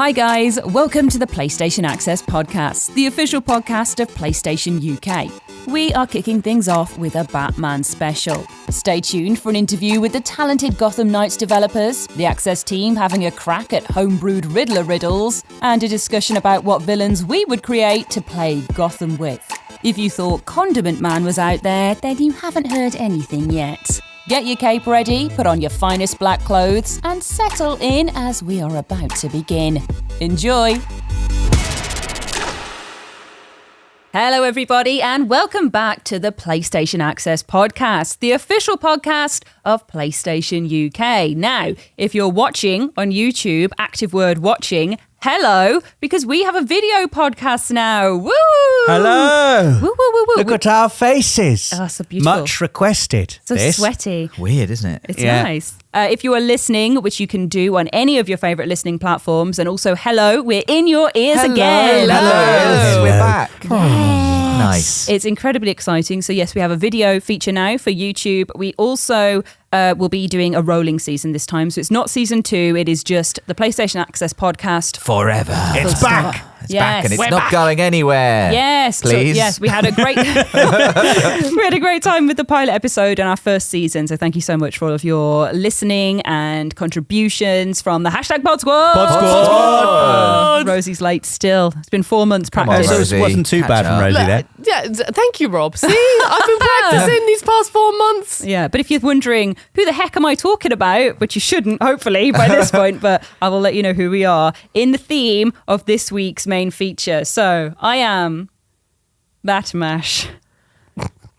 Hi guys, welcome to the PlayStation Access Podcast, the official podcast of PlayStation UK. We are kicking things off with a Batman special. Stay tuned for an interview with the talented Gotham Knights developers, the Access team having a crack at homebrewed Riddler riddles, and a discussion about what villains we would create to play Gotham with. If you thought Condiment Man was out there, then you haven't heard anything yet. Get your cape ready, put on your finest black clothes, and settle in as we are about to begin. Enjoy! Hello everybody, and welcome back to the PlayStation Access Podcast, the official podcast of PlayStation UK. Now, if you're watching on YouTube, active word watching, hello, because we have a video podcast now. Woo! Hello. Woo, woo, woo, woo. Look at our faces. Oh, so beautiful. Much requested. So sweaty. Weird, isn't it? It's nice. If you are listening, which you can do on any of your favourite listening platforms, and also hello, we're in your ears again. Hello. We're back. Nice. It's incredibly exciting. So yes, we have a video feature now for YouTube. We also will be doing a rolling season this time. So it's not season 2. It is just the PlayStation Access Podcast. Forever. It's back. It's back and it's not going anywhere. Yes. Please. So, yes, we had a great we had a great time with the pilot episode in our first season. So thank you so much for all of your listening and contributions from the hashtag Pod Squad. Pod Squad. Rosie's late still. It's been 4 months practice. on, So it wasn't too Catch bad from up. Rosie there. Yeah, thank you, Rob. See, I've been practicing these past 4 months. Yeah, but if you're wondering, who the heck am I talking about? Which you shouldn't, hopefully, by this point, but I will let you know who we are in the theme of this week's main feature. So, I am Batmash.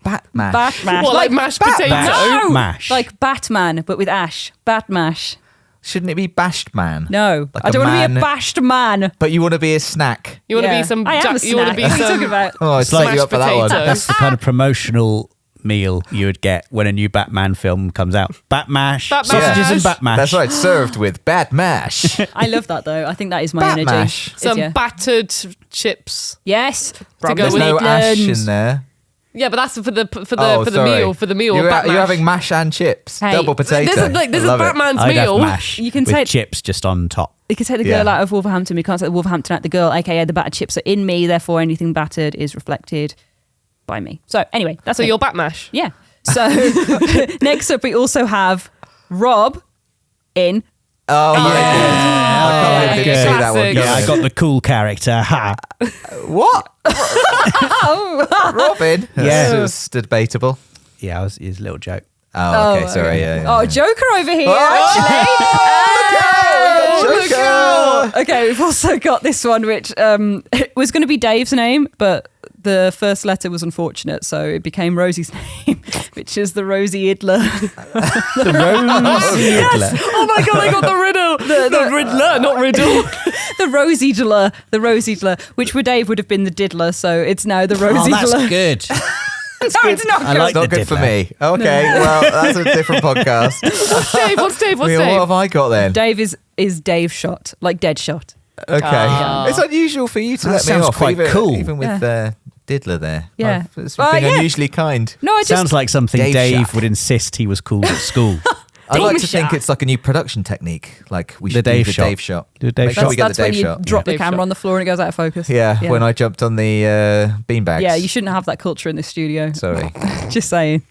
Batman. Batmash. What, like mashed potato? No! Mash. Like Batman, but with Ash. Batmash. Shouldn't it be bashed man? No, Like I don't want to be man- a bashed man. But you want to be a snack. You want to Yeah. be some? I am a You want to snack. be What are you talking some? about? Oh, I psyched you up for that one. potato. That's the kind of promotional meal you would get when a new Batman film comes out. Batmash, Batmash. sausages and Batmash. That's right, served with bad mash. I love that, though. I think that is my energy. Batmash. It's, Some yeah. battered chips. Yes. To go There's with no ash Midlands. in there. Yeah, but that's for the Sorry. meal. For the meal. You're, Batmash. you're having mash and chips. Hey, Double potato. This is I love it. Batman's I'd meal. have mash You can with take- chips just on top. You can take the girl out of Wolverhampton. We can't take the Wolverhampton out the girl, aka the battered chips are in me, therefore anything battered is reflected by me. So anyway, that's So me. you're Batmash. Yeah. So next up we also have Rob in Oh, my God. I can't believe you yeah. see that one. Classic. Yeah, I got the cool character. Ha. What? Robin? Yeah. It's debatable. Yeah, it's a little joke. Oh, okay. Sorry. Yeah. Oh, Joker over here, Oh, Joker! Okay, we've also got this one, which it was going to be Dave's name, but the first letter was unfortunate, so it became Rosie's name, which is the Rosie Idler. The Rosy Idler. Oh my god, I got the riddle. The Riddler, not riddle. The Rosie Idler, which for Dave would have been the Diddler, so it's now the Rosie Oh, Idler. that's good. No, it's not I good. like It's not the good for Diddler. me. Okay, well, that's a different podcast. What's Dave? What have I got then? Dave is Dave shot, like dead shot. Okay. It's unusual for you to That let me sounds off. quite even, cool. Even with Diddler there. Yeah. It's Well, being yeah. unusually kind. No, I just Sounds like something Dave Dave Shack. would insist he was cool at school. I like to Dave think shot. it's like a new production technique. Like we The should Dave do the shot. Dave shot. Do a Dave Make sure shot. we get that's the when Dave you shot. drop the Dave camera shot. on the floor and it goes out of focus. Yeah, when I jumped on the beanbags. Yeah, you shouldn't have that culture in this studio. Sorry. Just saying.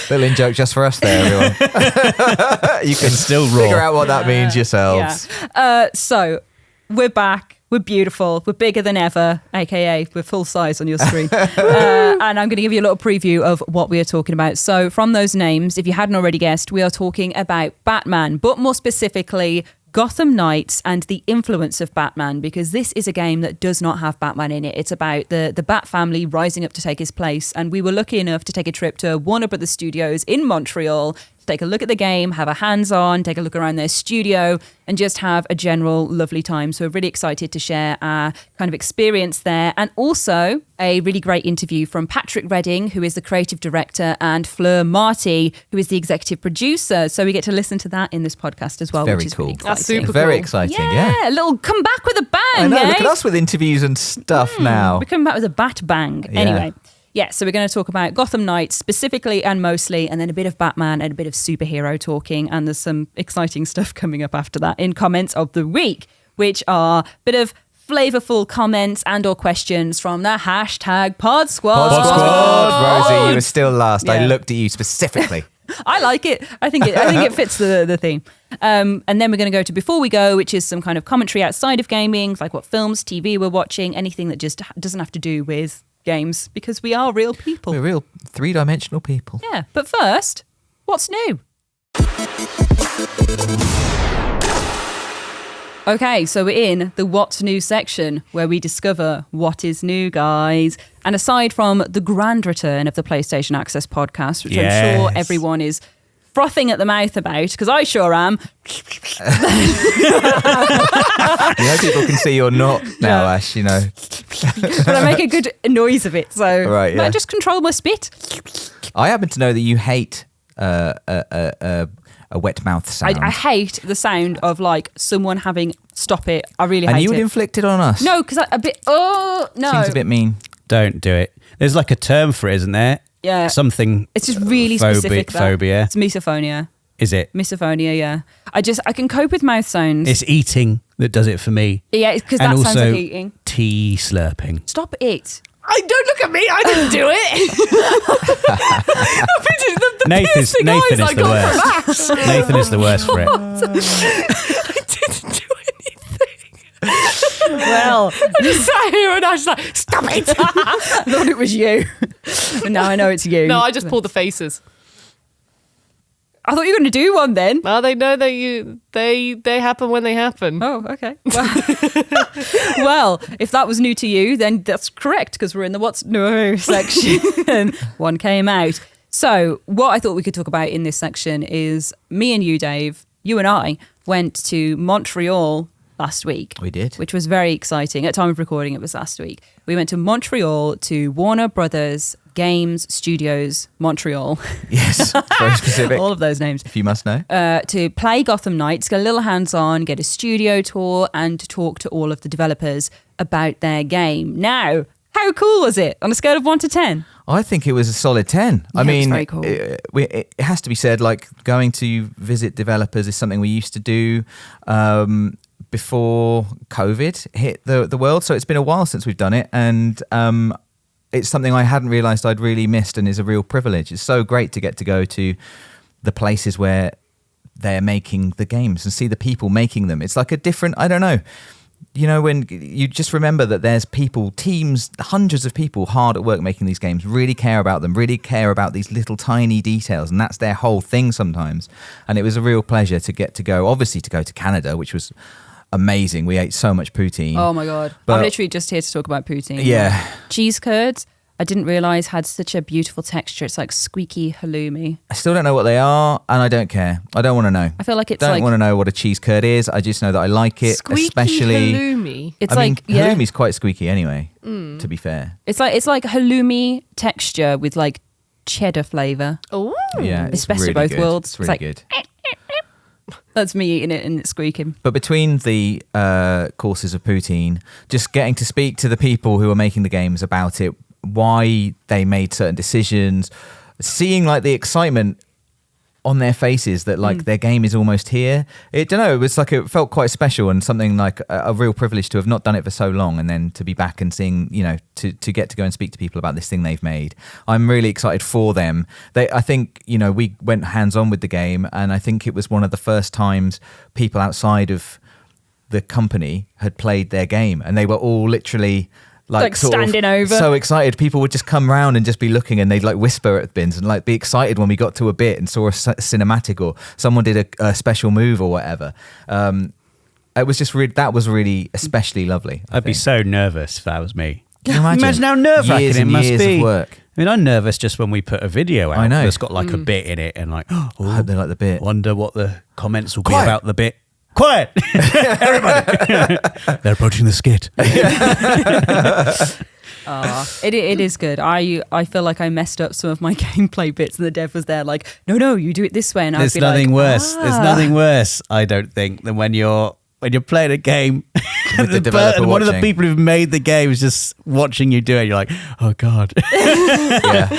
Little in-joke just for us there, everyone. You can still raw. figure out what that means yourselves. Yeah. So we're back. We're beautiful. We're bigger than ever, aka we're full size on your screen. And I'm going to give you a little preview of what we are talking about. So from those names, if you hadn't already guessed, we are talking about Batman, but more specifically Gotham Knights and the influence of Batman, because this is a game that does not have Batman in it. It's about the Bat family rising up to take his place. And we were lucky enough to take a trip to Warner Brothers Studios in Montreal to take a look at the game, have a hands-on, take a look around their studio, and just have a general lovely time. So we're really excited to share our kind of experience there. And also a really great interview from Patrick Redding, who is the creative director, and Fleur Marty, who is the executive producer. So we get to listen to that in this podcast as well, Very which is cool. really That's exciting. super Very cool. exciting, Yeah, yeah. a little come back with a bang. I know, look eh? at us with interviews and stuff now. We're coming back with a bat bang. Yeah. Anyway, yeah, so we're going to talk about Gotham Knights specifically and mostly, and then a bit of Batman and a bit of superhero talking. And there's some exciting stuff coming up after that in comments of the week. which are a bit of flavorful comments and or questions from the hashtag Pod Squad. Pod Squad. Rosie, you were still last. I Yeah. looked at you specifically. I like it. I think it fits the theme. And then we're going to go to Before We Go, which is some kind of commentary outside of gaming, like what films, TV we're watching, anything that just doesn't have to do with games, because we are real people. We're real 3-dimensional people. Yeah. But first, what's new? Okay, so we're in the What's New section where we discover what is new, guys. And aside from the grand return of the PlayStation Access podcast, which I'm sure Yes. everyone is frothing at the mouth about, because I sure am. You know, people can see you're not now, Yeah. Ash, you know. But I make a good noise of it, so Right, yeah. I just control my spit. I happen to know that you hate a wet mouth sound. I hate the sound of like someone having, stop it, I really and hate you would it. inflict it on us. No, because a bit, no. Seems a bit mean. Don't do it. There's like a term for it, isn't there? Yeah. Something. It's just really specific. That. Phobia. It's misophonia. Is it? Misophonia, yeah. I can cope with mouth sounds. It's eating that does it for me. Yeah, because And that sounds also like eating. tea slurping. Stop it. Don't look at me. I didn't do it. Nathan is the worst. Nathan is the worst for it. I didn't do anything. Well, I just sat here and I was like, stop it. I thought it was you. But now I know it's you. No, I just pulled the faces. I thought you were going to do one then. Well, they know that they happen when they happen. Oh, okay. Well, if that was new to you, then that's correct, because we're in the What's New section. And one came out. So what I thought we could talk about in this section is me and you, Dave, you and I went to Montreal last week. We did. Which was very exciting. At time of recording, it was last week. We went to Montreal to Warner Brothers Games Studios Montreal. Yes, very specific. All of those names. If you must know. To play Gotham Knights, get a little hands-on, get a studio tour, and to talk to all of the developers about their game. Now, how cool was it on a scale of 1 to 10? I think it was a solid 10. I Yeah, mean, it's very cool. it has to be said, like, going to visit developers is something we used to do before COVID hit the world. So it's been a while since we've done it. And it's something I hadn't realised I'd really missed, and is a real privilege. It's so great to get to go to the places where they're making the games and see the people making them. It's like a different, I don't know. You know, when you just remember that there's people, teams, hundreds of people hard at work making these games, really care about them, really care about these little tiny details. And that's their whole thing sometimes. And it was a real pleasure to get to go, obviously to go to Canada, which was amazing. We ate so much poutine. Oh my God. But- I'm literally just here to talk about poutine. Yeah. Cheese curds, I didn't realise had such a beautiful texture. It's like squeaky halloumi. I still don't know what they are, and I don't care. I don't want to know. I feel like it's Don't like... want to know what a cheese curd is. I just know that I like it, Squeaky especially. halloumi. It's I like, mean, yeah. halloumi's quite squeaky anyway, to be fair. It's like halloumi texture with like cheddar flavour. Oh, Yeah, It's best of really both good. worlds. It's really It's like- good. That's me eating it and it's squeaking. But between the courses of poutine, just getting to speak to the people who are making the games about it, why they made certain decisions, seeing like the excitement on their faces that like their game is almost here. It was like, it felt quite special and something like a real privilege to have not done it for so long, and then to be back and seeing, you know, to get to go and speak to people about this thing they've made. I'm really excited for them. I think, you know, we went hands on with the game, and I think it was one of the first times people outside of the company had played their game, and they were all literally like sort standing of over. so excited. People would just come round and just be looking, and they'd like whisper at bins and like be excited when we got to a bit and saw a cinematic or someone did a special move or whatever. It was just that was really especially lovely. I'd be so nervous if that was me. Can you imagine how nerve-wracking years it and must years be. of work. I mean, I'm nervous just when we put a video out. I know. That's got like a bit in it, and like, I hope they like the bit. wonder what the comments will be Quiet. about the bit. Quiet, everybody! They're approaching the skit. It is good. I feel like I messed up some of my gameplay bits, and the dev was there like, no, you do it this way, and I'd There's be nothing like, worse. There's nothing worse, I don't think, than when you're when you're playing a game With the developer and one of the watching. people who've made the game is just watching you do it. You're like, oh God. Yeah.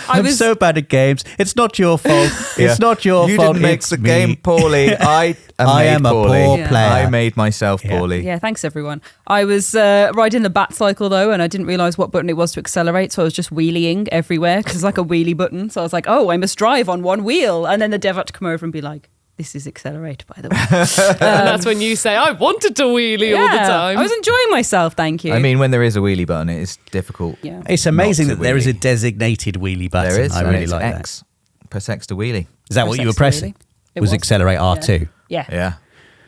I'm so bad at games. It's not your fault. Yeah. It's not your You fault. didn't make it's the me. game poorly. I am a poorly. poor Yeah. player. I made myself Yeah. poorly. Yeah, thanks everyone. I was riding the bat cycle though, and I didn't realise what button it was to accelerate, so I was just wheeling everywhere because it's like a wheelie button. So I was like, oh, I must drive on one wheel, and then the dev had to come over and be like, this is accelerate, by the way. And that's when you say, I wanted to wheelie all the time. I was enjoying myself, thank you. I mean, when there is a wheelie button, it is difficult. yeah. It's amazing Not that to there is a wheelie. designated wheelie button. There is. I and really it's like X. Press X to wheelie. that. Is that what you were Press X to pressing? wheelie. It Was accelerate R2? Yeah. Yeah.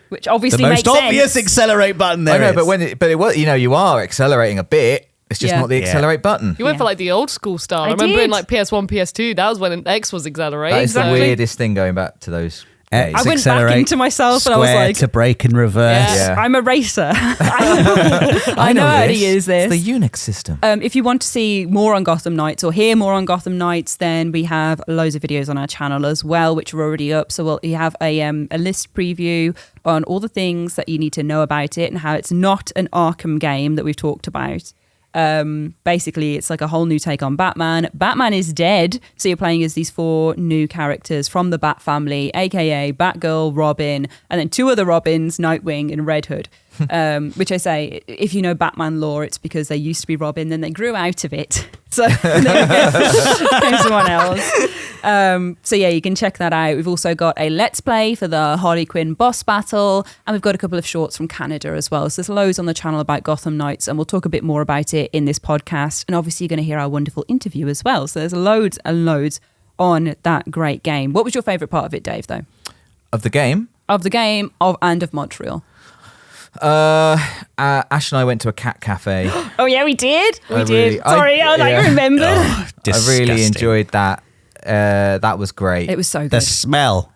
Which The obviously most makes obvious sense. accelerate button there I know, is. but it was, you are accelerating a bit. It's just Yeah. not the Yeah. accelerate button. You went Yeah. for like the old school style. I I remember in did. like PS1, PS2, that was when an X was accelerate. That is so- the weirdest thing going back to those X days. I went back accelerate, into myself and I was square like, to brake and reverse. Yeah. I'm a racer. I know how to use this. It's the Unix system. If you want to see more on Gotham Knights or hear more on Gotham Knights, then we have loads of videos on our channel as well, which are already up. So we have a list preview on all the things that you need to know about it and how it's not an Arkham game that we've talked about. Basically, it's like a whole new take on Batman. Batman is dead, so you're playing as these 4 new characters from the Bat family, aka Batgirl, Robin, and then 2 other Robins, Nightwing and Red Hood. Which I say, if you know Batman lore, it's because they used to be Robin, then they grew out of it. So they became someone else. So yeah, you can check that out. We've also got a Let's Play for the Harley Quinn boss battle, and we've got a couple of shorts from Canada as well. So there's loads on the channel about Gotham Knights, and we'll talk a bit more about it in this podcast. And obviously you're going to hear our wonderful interview as well. So there's loads and loads on that great game. What was your favourite part of it, Dave, though? Of the game, Of the game and of Montreal. Ash and I went to a cat cafe. Oh yeah, we did. We I did. really- Sorry, I yeah. remembered. I really Disgusting. enjoyed that. That was great. It was so The good. smell.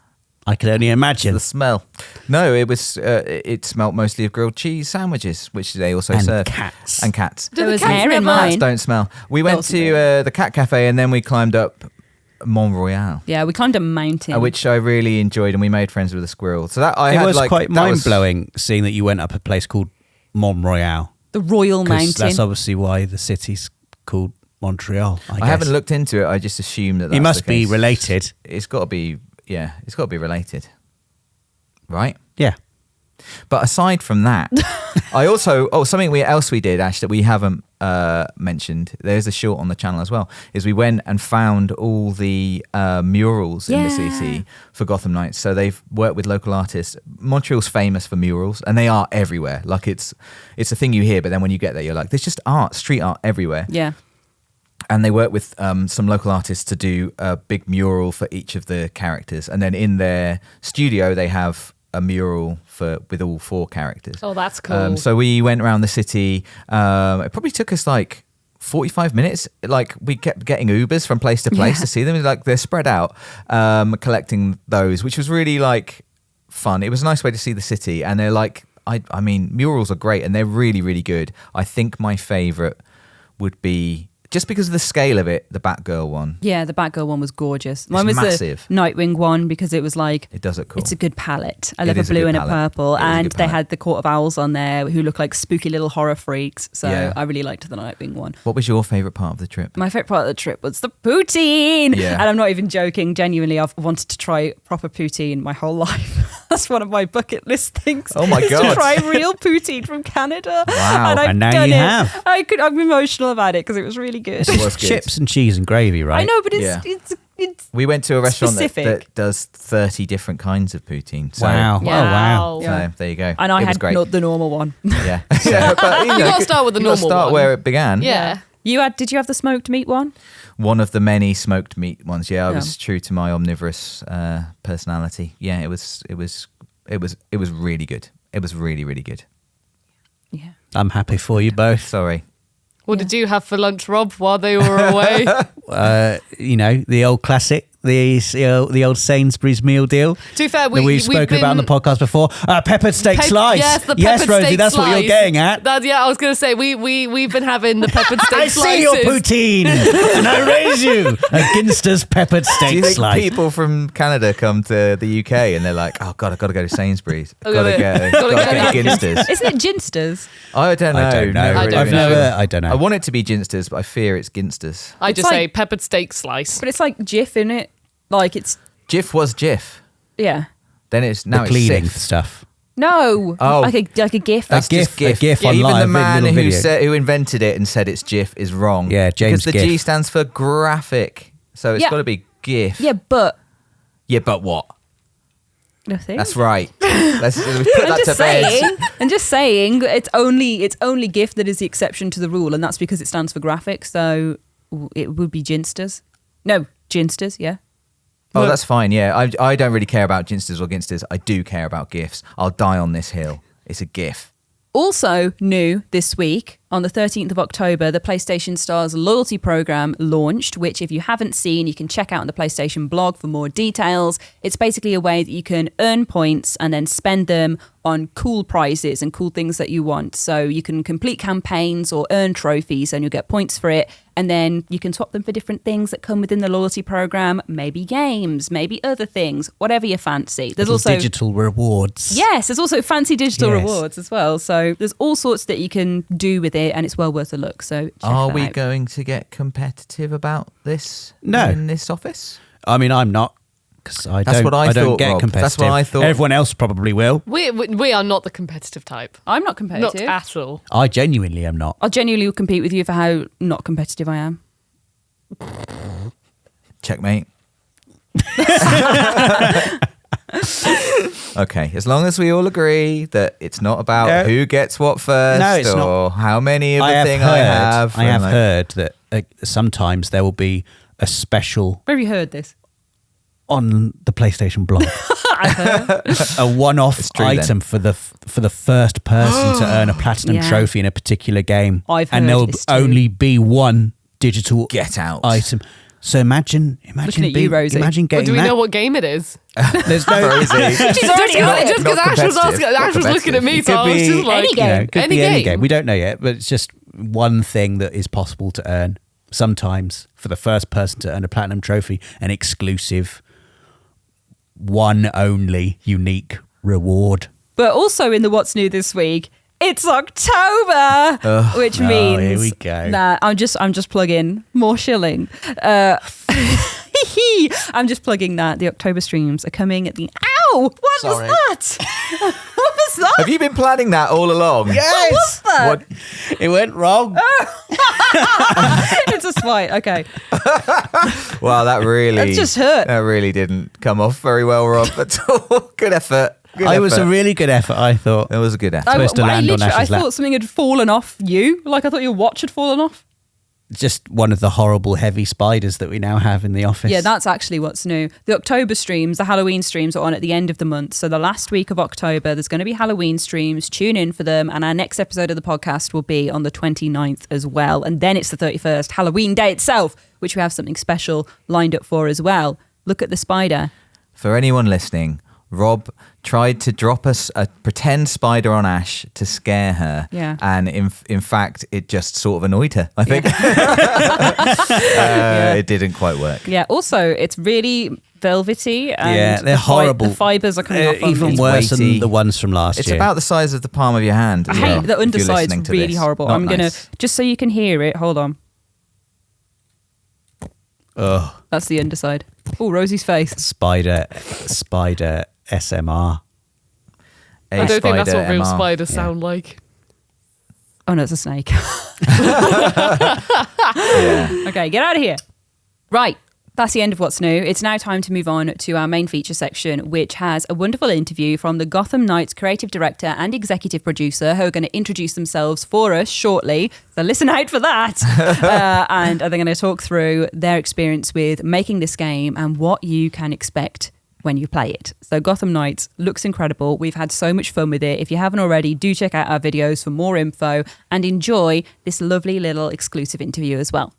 I can only imagine. The smell. No, it was. It smelt mostly of grilled cheese sandwiches, which they also And serve. cats. And cats. There the was cats hair in never- Cats mine. don't smell. We went Awesome. to the cat cafe and then we climbed up Mont Royal, Yeah, we climbed a mountain. which I really enjoyed, and we made friends with a squirrel. So that I It had was like quite that was- mind blowing seeing that you went up a place called Mont Royal. the Royal 'Cause Mountain. that's obviously why the city's called Montreal. I I guess. haven't looked into it. I just assumed that. It That's must the be case. related. It's got to be. Yeah, it's got to be related, right? Yeah. But aside from that, I also something else we did, Ash, that we haven't mentioned. There's a short on the channel as well. Is we went and found all the murals in the Yeah. CC for Gotham Knights. So they've worked with local artists. Montreal's famous for murals, and they are everywhere. Like it's a thing you hear, but then when you get there, you're like, there's just art, street art everywhere. yeah. And they work with some local artists to do a big mural for each of the characters, and then in their studio they have a mural with all 4 characters. Oh, that's cool. So we went around the city. It probably took us like 45 minutes. Like we kept getting Ubers from place to place Yeah. to see them. Like they're spread out, collecting those, which was really like fun. It was a nice way to see the city. And they're like, I mean, murals are great and they're really, really good. I think my favorite would be, just because of the scale of it, the Batgirl one. Yeah, the Batgirl one was gorgeous. Mine was massive. the Nightwing one because it was like, It does look cool. it's a good palette. I It love a is a blue good and a palette. purple. It is a And good they palette. had the Court of Owls on there who look like spooky little horror freaks. So Yeah. I really liked the Nightwing one. What was your favorite part of the trip? My favourite part of the trip was the poutine. Yeah. And I'm not even joking. Genuinely, I've wanted to try proper poutine my whole life. That's one of my bucket list things. Oh my is God. To try real poutine from Canada. Wow. And I've And now done you it. have. I'm emotional about it because it was really good. It was good. Chips and cheese and gravy, right? I know, but Yeah. it's We went to a restaurant Specific. that does 30 different kinds of poutine. So, Wow. Yeah. Oh, wow. So Yeah. there you go. and I It was had great. not the normal one. Yeah. Yeah, but, You gotta start with the you gotta normal start one. where it began. Yeah. Did you have the smoked meat one? One of the many smoked meat ones. Yeah, I Yeah. was true to my omnivorous personality. Yeah, it was really good. It was really, really good. Yeah. I'm happy for you both. Sorry. What did you have for lunch, Rob, while they were away? The old classic, the old Sainsbury's meal deal To be fair, that we've spoken about on the podcast before. Peppered steak slice. Yes, the peppered Rosie, steak that's slice. what you're getting at. I was going to say we've been having the peppered steak I slices. see your poutine, and I raise you against us peppered Do steak you think slice. people from Canada come to the UK and they're like, oh God, I've got to go to Sainsbury's. Gotta Gotta go get to Ginsters. Isn't it Ginsters? I don't know. I don't know. I don't I've know. never. I don't know. I want it to be Ginsters, but I fear it's Ginsters. I It's just say like- peppered steak slice. But it's like Jif in it. Like it's Jif was Jif. yeah. Then it's the now it's cleaning Sif. stuff. No, Oh. like a GIF. That's GIF, just GIF. a GIF Even online, the a man little who video. who invented it and said it's GIF is wrong. Yeah, James Because the G GIF. stands for graphic, so it's Yeah. got to be GIF. Yeah, but Yeah, but what? nothing. That's right. Let's put I'm that to just bed. saying. I'm just saying. It's only GIF that is the exception to the rule, and that's because it stands for graphic. So it would be Ginsters. No, Ginsters. Yeah. Oh, that's fine. Yeah, I don't really care about Ginsters or Ginsters. I do care about GIFs. I'll die on this hill. It's a GIF. Also new this week, on the 13th of October, the PlayStation Stars loyalty program launched, which if you haven't seen, you can check out on the PlayStation blog for more details. It's basically a way that you can earn points and then spend them on cool prizes and cool things that you want. So you can complete campaigns or earn trophies and you'll get points for it. And then you can swap them for different things that come within the loyalty program, maybe games, maybe other things, whatever you fancy. There's Little also digital rewards. Yes, there's also fancy digital Yes. rewards as well. So there's all sorts that you can do with it, and it's well worth a look. So check Are that we out. going to get competitive about this? No. In this office? I mean, I'm not because I That's don't. what I don't thought, get Rob. competitive. That's what I thought. Everyone else probably will. We are not the competitive type. I'm not Not competitive. at all. I genuinely am not. I'll genuinely compete with you for how not competitive I am. Checkmate. Okay, as long as we all agree that it's not about No. who gets what first No, it's or how many of I the have thing heard. I have. I have and like- heard that sometimes there will be a special Where have you heard this? on the PlayStation blog, I've heard. a one-off It's true, item for the first person to earn a platinum Yeah. trophy in a particular game, I've and heard there will it's true. only be one digital Get out. item. So imagine Looking at you, Rosie. Imagine Well, getting do we that. know what game it is? There's no. Rosie. She's already on it. Just because Not Ash was competitive. asking, Ash was Not looking at me, competitive. so I was It could just be like, any game. Could Any be any game. game. We don't know yet, but it's just one thing that is possible to earn sometimes for the first person to earn a platinum trophy, an exclusive, one only unique reward. But also in the What's New this week, it's October, which means here we go. that I'm just plugging more shilling. I'm just plugging that the October streams are coming at the. Ow! What Sorry. was that? What was that? Have you been planning that all along? Yes. was that? What? It went wrong. It's a spite. Okay. Wow, that really. That just hurt. That really didn't come off very well, Rob. At all. Good effort. Good It was a effort. really good effort, I thought. It was a good effort. Supposed to land on I Ash's lap. thought something had fallen off you. Like I thought your watch had fallen off. Just one of the horrible heavy spiders that we now have in the office. Yeah, that's actually what's new. The October streams, the Halloween streams are on at the end of the month. So the last week of October, there's going to be Halloween streams. Tune in for them. And our next episode of the podcast will be on the 29th as well. And then it's the 31st, Halloween day itself, which we have something special lined up for as well. Look at the spider. For anyone listening, Rob tried to drop us a pretend spider on Ash to scare her. Yeah. And in fact, it just sort of annoyed her, I think. It didn't quite work. Yeah, also, it's really velvety. And Yeah, they're the horrible. The fibers are coming off on even me. worse weighty. than the ones from last It's year. about the size of the palm of your hand. I as well, hate the if you're underside's listening to really this. horrible. Not I'm going to, nice. just so you can hear it, hold on. Ugh, That's the underside. Oh, Rosie's face. spider SMR. A I don't think that's what spider real MR. spiders sound like. Oh no, it's a snake. Yeah. Okay, get out of here. Right, that's the end of What's New. It's now time to move on to our main feature section, which has a wonderful interview from the Gotham Knights creative director and executive producer, who are going to introduce themselves for us shortly. So listen out for that. And they're going to talk through their experience with making this game and what you can expect when you play it. So Gotham Knights looks incredible. We've had so much fun with it. If you haven't already, do check out our videos for more info and enjoy this lovely little exclusive interview as well.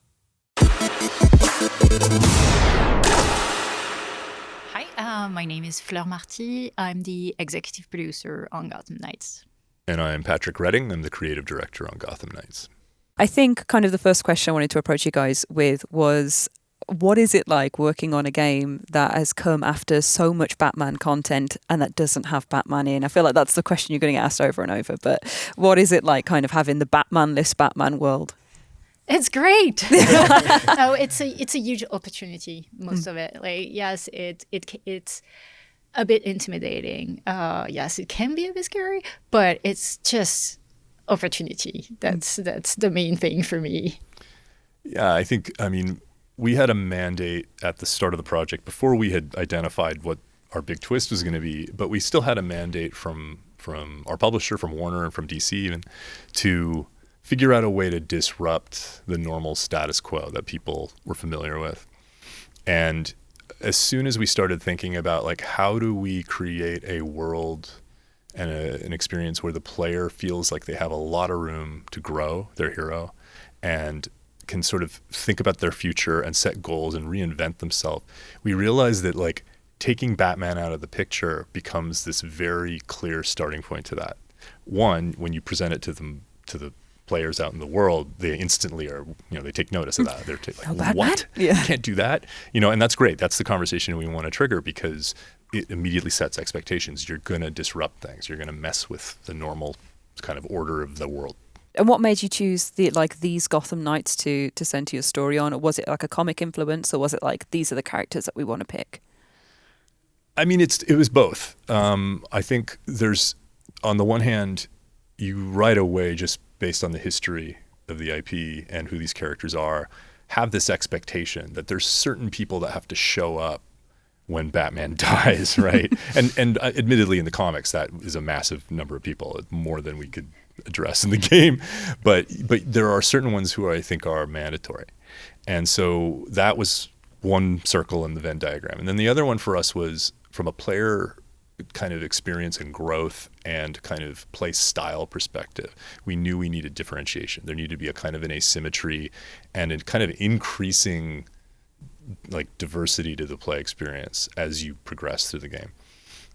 My name is Fleur Marty. I'm the executive producer on Gotham Knights. And I'm Patrick Redding. I'm the creative director on Gotham Knights. I think kind of the first question I wanted to approach you guys with was, what is it like working on a game that has come after so much Batman content and that doesn't have Batman in? I feel like that's the question you're going to get asked over and over, but what is it like kind of having the Batman-less Batman world? It's great. No, it's a huge opportunity. Most of it, like yes, it's a bit intimidating. Yes, it can be a bit scary, but it's just opportunity. That's the main thing for me. Yeah, I mean, we had a mandate at the start of the project before we had identified what our big twist was going to be, but we still had a mandate from our publisher, from Warner and from DC even, to figure out a way to disrupt the normal status quo that people were familiar with. And as soon as we started thinking about like, how do we create a world and an experience where the player feels like they have a lot of room to grow their hero and can sort of think about their future and set goals and reinvent themselves, we realized that like taking Batman out of the picture becomes this very clear starting point to that. One, when you present it to the players out in the world, they instantly are, they take notice of that. They're like, what? Yeah. You can't do that? And that's great. That's the conversation we want to trigger because it immediately sets expectations. You're going to disrupt things. You're going to mess with the normal kind of order of the world. And what made you choose these Gotham Knights to center your story on? Or was it like a comic influence, or was it like these are the characters that we want to pick? I mean, it was both. I think there's, on the one hand, you right away, just based on the history of the IP and who these characters are, have this expectation that there's certain people that have to show up when Batman dies, right? and admittedly, in the comics, that is a massive number of people, more than we could address in the game. But there are certain ones who I think are mandatory. And so that was one circle in the Venn diagram. And then the other one for us was from a player kind of experience and growth and kind of play style perspective. We knew we needed differentiation. There needed to be a kind of an asymmetry and a kind of increasing like diversity to the play experience as you progress through the game.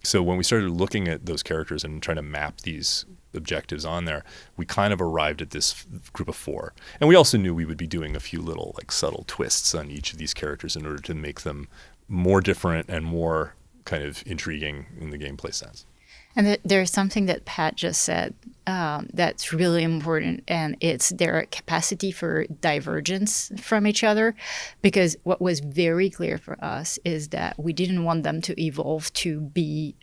So when we started looking at those characters and trying to map these objectives on there, we kind of arrived at this group of 4. And we also knew we would be doing a few little like subtle twists on each of these characters in order to make them more different and more kind of intriguing in the gameplay sense. And there's something that Pat just said that's really important, and it's their capacity for divergence from each other. Because what was very clear for us is that we didn't want them to evolve to be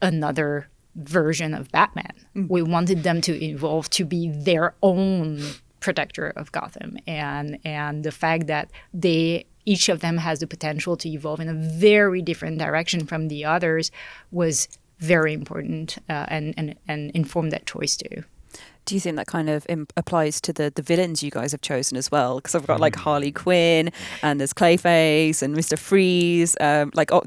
another version of Batman. We wanted them to evolve to be their own protector of Gotham, and the fact that each of them has the potential to evolve in a very different direction from the others was very important and informed that choice too. Do you think that kind of applies to the villains you guys have chosen as well? Because I've got like Harley Quinn and there's Clayface and Mr. Freeze,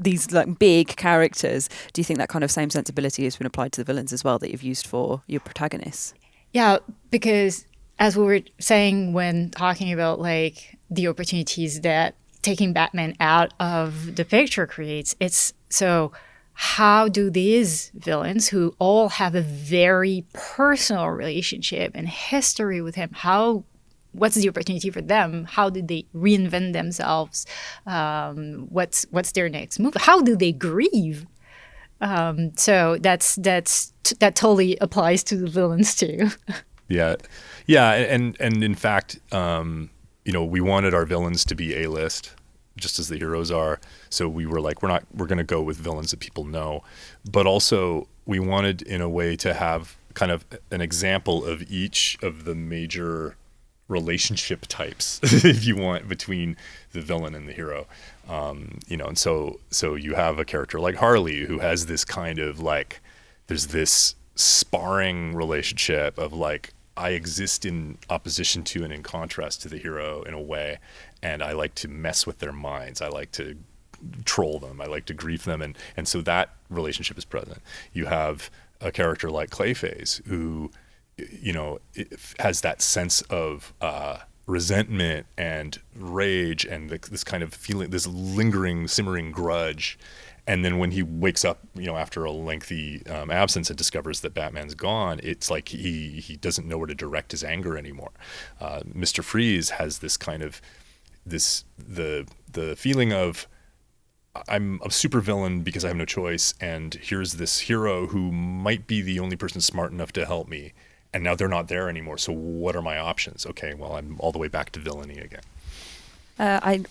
these like big characters. Do you think that kind of same sensibility has been applied to the villains as well that you've used for your protagonists? Yeah, because as we were saying when talking about like the opportunities that taking Batman out of the picture creates, it's so how do these villains who all have a very personal relationship and history with him, what's the opportunity for them? How did they reinvent themselves? What's their next move? How do they grieve? So that totally applies to the villains too. Yeah, and in fact, we wanted our villains to be A-list, just as the heroes are. So we were like, we're going to go with villains that people know, but also we wanted in a way to have kind of an example of each of the major relationship types, if you want, between the villain and the hero. And so you have a character like Harley who has this kind of like, there's this sparring relationship of like, I exist in opposition to and in contrast to the hero in a way, and I like to mess with their minds. I like to troll them. I like to grief them, and so that relationship is present. You have a character like Clayface who, has that sense of resentment and rage and this kind of feeling, this lingering, simmering grudge, And then when he wakes up, after a lengthy absence and discovers that Batman's gone, it's like he doesn't know where to direct his anger anymore. Mr. Freeze has this kind of the feeling of, I'm a supervillain because I have no choice, and here's this hero who might be the only person smart enough to help me, and now they're not there anymore. So what are my options? Okay, well, I'm all the way back to villainy again.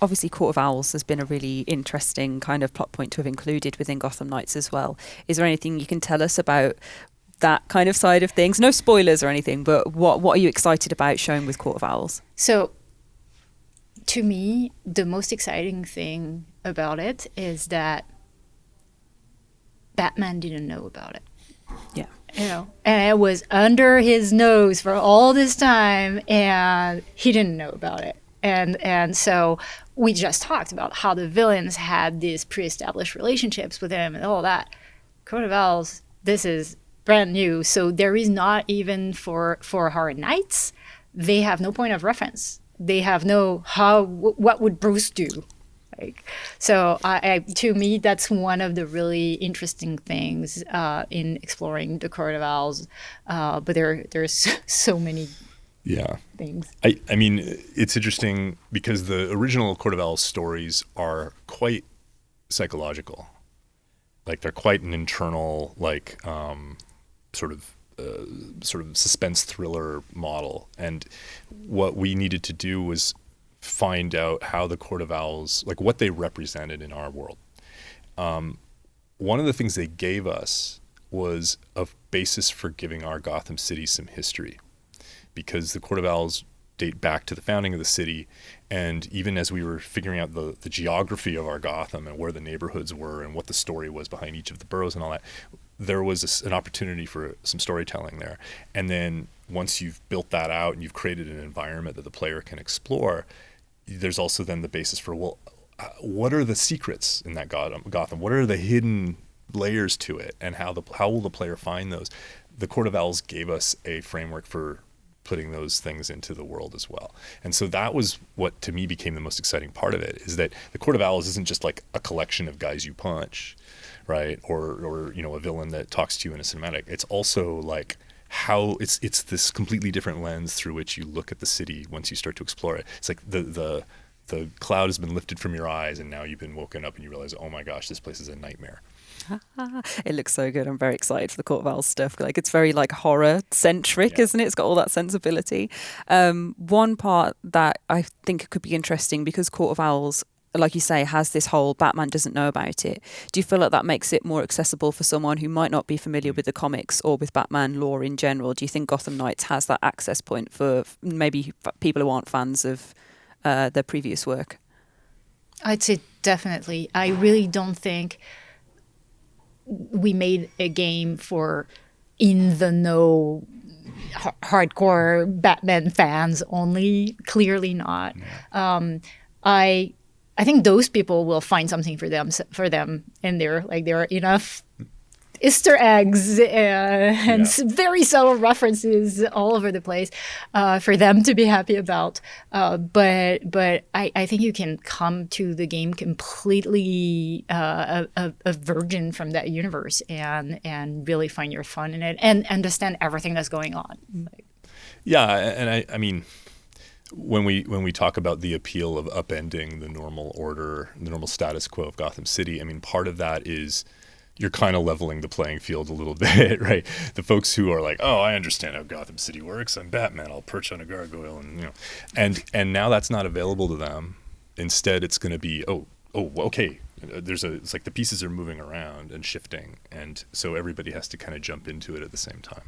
Obviously, Court of Owls has been a really interesting kind of plot point to have included within Gotham Knights as well. Is there anything you can tell us about that kind of side of things? No spoilers or anything, but what are you excited about showing with Court of Owls? So, to me, the most exciting thing about it is that Batman didn't know about it. Yeah. And it was under his nose for all this time, and he didn't know about it. And so we just talked about how the villains had these pre-established relationships with him and all that. Court of Owls, this is brand new. So there is not even for Horror Knights, they have no point of reference. They have no what would Bruce do? So to me, that's one of the really interesting things in exploring the Court of Owls. But there's so many things. I mean, it's interesting because the original Court of Owls stories are quite psychological. Like they're quite an internal, sort of suspense thriller model. And what we needed to do was find out how the Court of Owls, like what they represented in our world. One of the things they gave us was a basis for giving our Gotham City some history, because the Court of Owls date back to the founding of the city. And even as we were figuring out the geography of our Gotham and where the neighborhoods were and what the story was behind each of the boroughs and all that, there was an opportunity for some storytelling there. And then once you've built that out and you've created an environment that the player can explore, there's also then the basis for, well, what are the secrets in that Gotham? What are the hidden layers to it, and how will the player find those? The Court of Owls gave us a framework for putting those things into the world as well. And so that was what to me became the most exciting part of it, is that the Court of Owls isn't just like a collection of guys you punch, right? Or a villain that talks to you in a cinematic. It's also like how it's this completely different lens through which you look at the city once you start to explore it. It's like the cloud has been lifted from your eyes, and now you've been woken up and you realize, oh my gosh, this place is a nightmare. It looks so good. I'm very excited for the Court of Owls stuff. Like, it's very like horror centric, isn't it? It's got all that sensibility. One part that I think could be interesting, because Court of Owls, like you say, has this whole Batman doesn't know about it. Do you feel like that makes it more accessible for someone who might not be familiar with the comics or with Batman lore in general? Do you think Gotham Knights has that access point for maybe people who aren't fans of their previous work? I'd say definitely. I really don't think we made a game for in the know hardcore Batman fans only. Clearly not. I think those people will find something for them in there. Like, there are enough Easter eggs and very subtle references all over the place for them to be happy about. But I think you can come to the game completely a virgin from that universe and really find your fun in it and understand everything that's going on. Yeah, and I mean, when we talk about the appeal of upending the normal order, the normal status quo of Gotham City, I mean, part of that is you're kind of leveling the playing field a little bit, right? The folks who are like, oh, I understand how Gotham City works. I'm Batman. I'll perch on a gargoyle, and now that's not available to them. Instead, it's going to be, okay. It's like the pieces are moving around and shifting, and so everybody has to kind of jump into it at the same time.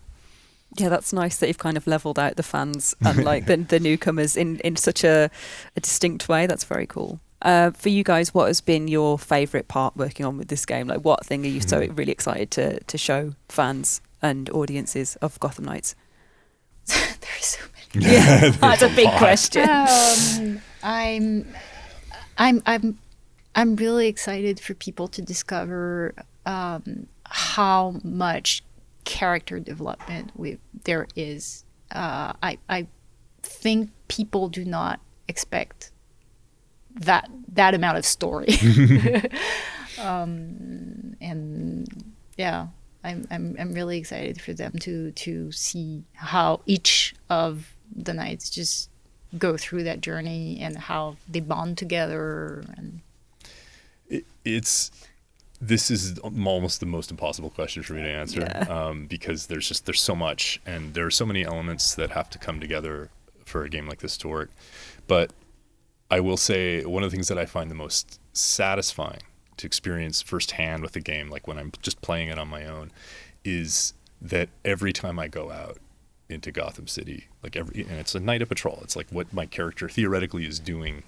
Yeah, that's nice that you've kind of leveled out the fans and like the newcomers in such a distinct way. That's very cool. For you guys, what has been your favourite part working on with this game? Like, what thing are you so really excited to show fans and audiences of Gotham Knights? There's so many. Yeah, that's a big question. I'm really excited for people to discover how much character development there is. I think people do not expect that amount of story. And yeah, I'm really excited for them to see how each of the knights just go through that journey and how they bond together. And this is almost the most impossible question for me to answer, because there's so much, and there are so many elements that have to come together for a game like this to work. But I will say one of the things that I find the most satisfying to experience firsthand with a game, like when I'm just playing it on my own, is that every time I go out into Gotham City, and it's a night of patrol, it's like what my character theoretically is doing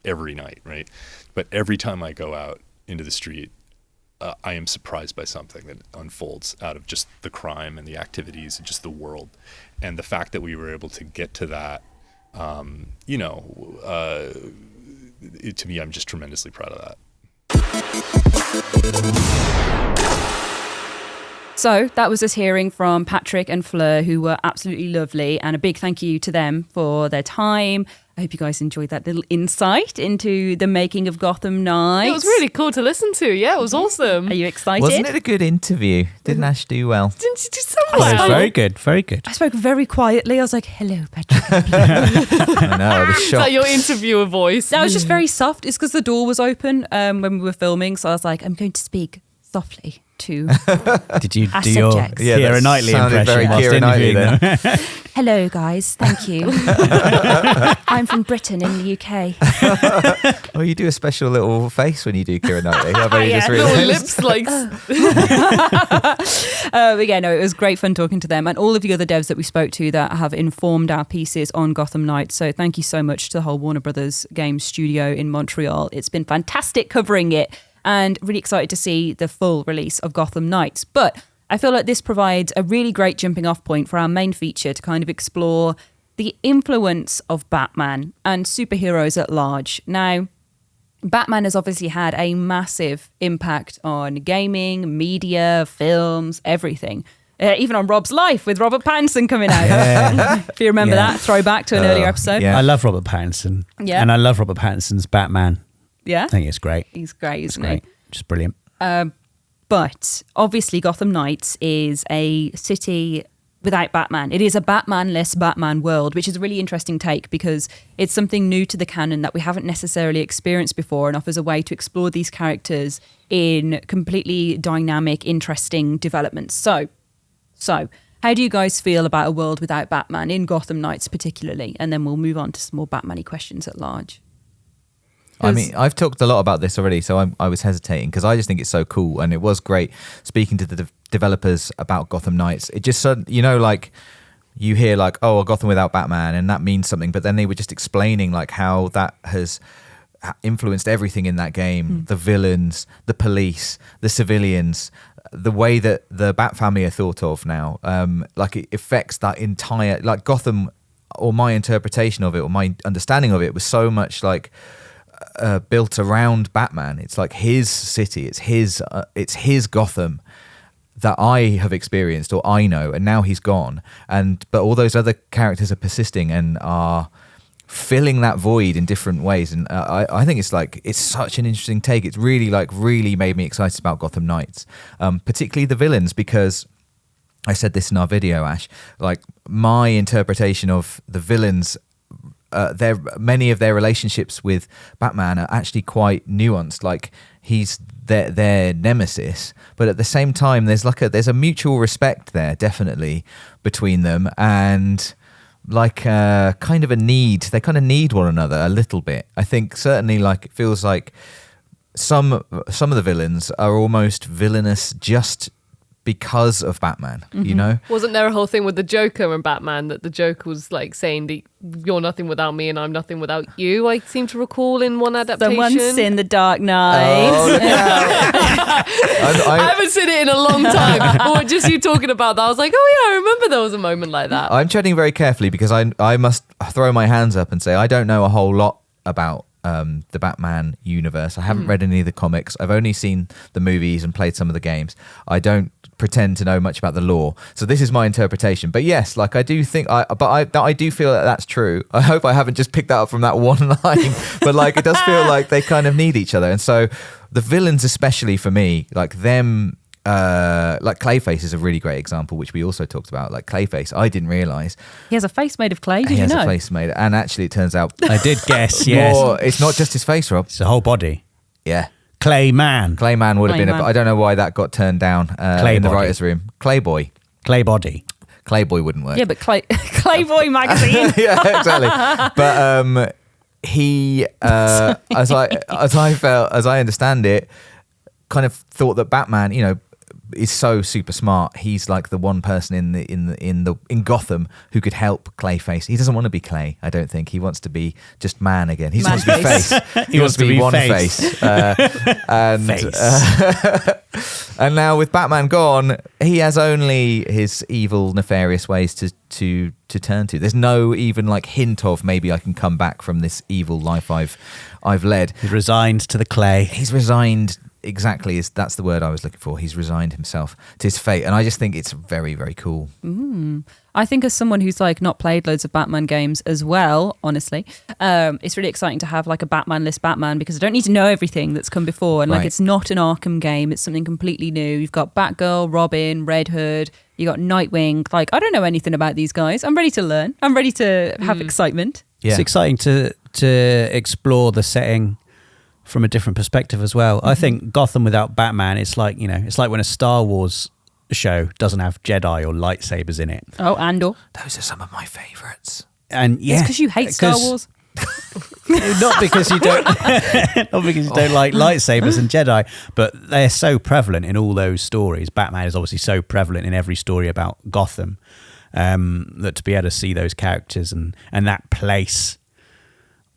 every night, right? But every time I go out into the street, I am surprised by something that unfolds out of just the crime and the activities and just the world. And the fact that we were able to get to that, to me, I'm just tremendously proud of that. So that was us hearing from Patrick and Fleur, who were absolutely lovely, and a big thank you to them for their time. I hope you guys enjoyed that little insight into the making of Gotham Knights. It was really cool to listen to. Yeah, it was awesome. Are you excited? Wasn't it a good interview? Didn't Ash do well? Didn't you do so Well, well? it's very good, very good. I spoke very quietly. I was like, hello, Patrick. I know, I was Is shocked. that your interviewer voice? That was just very soft. It's because the door was open when we were filming. So I was like, I'm going to speak softly to Did you our do your subjects. Yeah, Keira that Knightley sounded impression very whilst Keira Knightley interviewing them? hello, guys. Thank you. I'm from Britain in the UK. Oh, you do a special little face when you do Keira Knightley. I've only just Little realised. lips like But yeah, no, it was great fun talking to them and all of the other devs that we spoke to that have informed our pieces on Gotham Knights. So thank you so much to the whole Warner Brothers Games studio in Montreal. It's been fantastic covering it and really excited to see the full release of Gotham Knights. But I feel like this provides a really great jumping off point for our main feature to kind of explore the influence of Batman and superheroes at large. Now, Batman has obviously had a massive impact on gaming, media, films, everything. Even on Rob's life with Robert Pattinson coming out. Yeah. If you remember Yeah. that, throwback to an earlier episode. yeah. I love Robert Pattinson. Yeah. And I love Robert Pattinson's Batman. Yeah? I think it's great. He's great, It's isn't great. Just brilliant. he? But obviously Gotham Knights is a city without Batman. It is a Batman-less Batman world, which is a really interesting take because it's something new to the canon that we haven't necessarily experienced before and offers a way to explore these characters in completely dynamic, interesting developments. So how do you guys feel about a world without Batman in Gotham Knights particularly? And then we'll move on to some more Batman-y questions at large. I mean, I've talked a lot about this already, so I was hesitating because I just think it's so cool, and it was great speaking to the developers about Gotham Knights. It just, like you hear like, oh, Gotham without Batman, and that means something, but then they were just explaining like how that has influenced everything in that game, the villains, the police, the civilians, the way that the Bat family are thought of now, like it affects that entire, like Gotham, or my interpretation of it, or my understanding of it was so much like built around Batman. It's like his city, it's his Gotham that I have experienced or I know, and now he's gone, but all those other characters are persisting and are filling that void in different ways, and I think it's such an interesting take. It's really made me excited about Gotham Knights, particularly the villains, because I said this in our video, Ash, like my interpretation of the villains, many of their relationships with Batman are actually quite nuanced. Like he's their nemesis, but at the same time there's a mutual respect there definitely between them, and like kind of a need. They kind of need one another a little bit. I think certainly like it feels like some of the villains are almost villainous just because of Batman, you know? Wasn't there a whole thing with the Joker and Batman that the Joker was like saying that you're nothing without me and I'm nothing without you? I seem to recall in one adaptation. Someone's in the Dark Knight. Oh, look out. I haven't seen it in a long time. But just you talking about that, I was like, oh yeah, I remember there was a moment like that. I'm treading very carefully because I must throw my hands up and say I don't know a whole lot about the Batman universe. I haven't read any of the comics. I've only seen the movies and played some of the games. I don't pretend to know much about the lore, so this is my interpretation. But yes, like I do think I do feel that that's true. I hope I haven't just picked that up from that one line, but like it does feel like they kind of need each other. And so the villains, especially for me, like them. Like Clayface is a really great example, which we also talked about. Like Clayface, I didn't realize He has a face made of clay. Did he you has know? a face made, and actually it turns out I did guess, yes. it's not just his face, Rob. It's the whole body. Yeah, Clayman. Clayman would have been. Clayman. I don't know why that got turned down in the Claybody. writers' room. Clayboy, Clay body. Clayboy wouldn't work. Yeah, but Clayboy magazine. Yeah, exactly. But he, as I understand it, kind of thought that Batman, you know, is so super smart. He's like the one person in Gotham who could help Clayface. He doesn't want to be Clay, I don't think. He wants to be just man again. He just wants to be face. He wants to be one face. And now with Batman gone, he has only his evil, nefarious ways to turn to. There's no even like hint of maybe I can come back from this evil life I've led. He's resigned to the clay. He's resigned. Exactly, that's the word I was looking for. He's resigned himself to his fate, and I just think it's very, very cool. I think as someone who's like not played loads of Batman games as well, honestly, it's really exciting to have like a Batman-less Batman because I don't need to know everything that's come before. And like Right. it's not an Arkham game, it's something completely new. You've got Batgirl, Robin, Red Hood, you got Nightwing. Like I don't know anything about these guys. I'm ready to learn. I'm ready to have excitement. Yeah. It's exciting to explore the setting from a different perspective as well. I think Gotham without Batman, it's like, you know, it's like when a Star Wars show doesn't have Jedi or lightsabers in it. Oh, Andor. Those are some of my favourites. And yeah, It's because you hate Star Wars. not because you don't like lightsabers and Jedi, but they're so prevalent in all those stories. Batman is obviously so prevalent in every story about Gotham, that to be able to see those characters and that place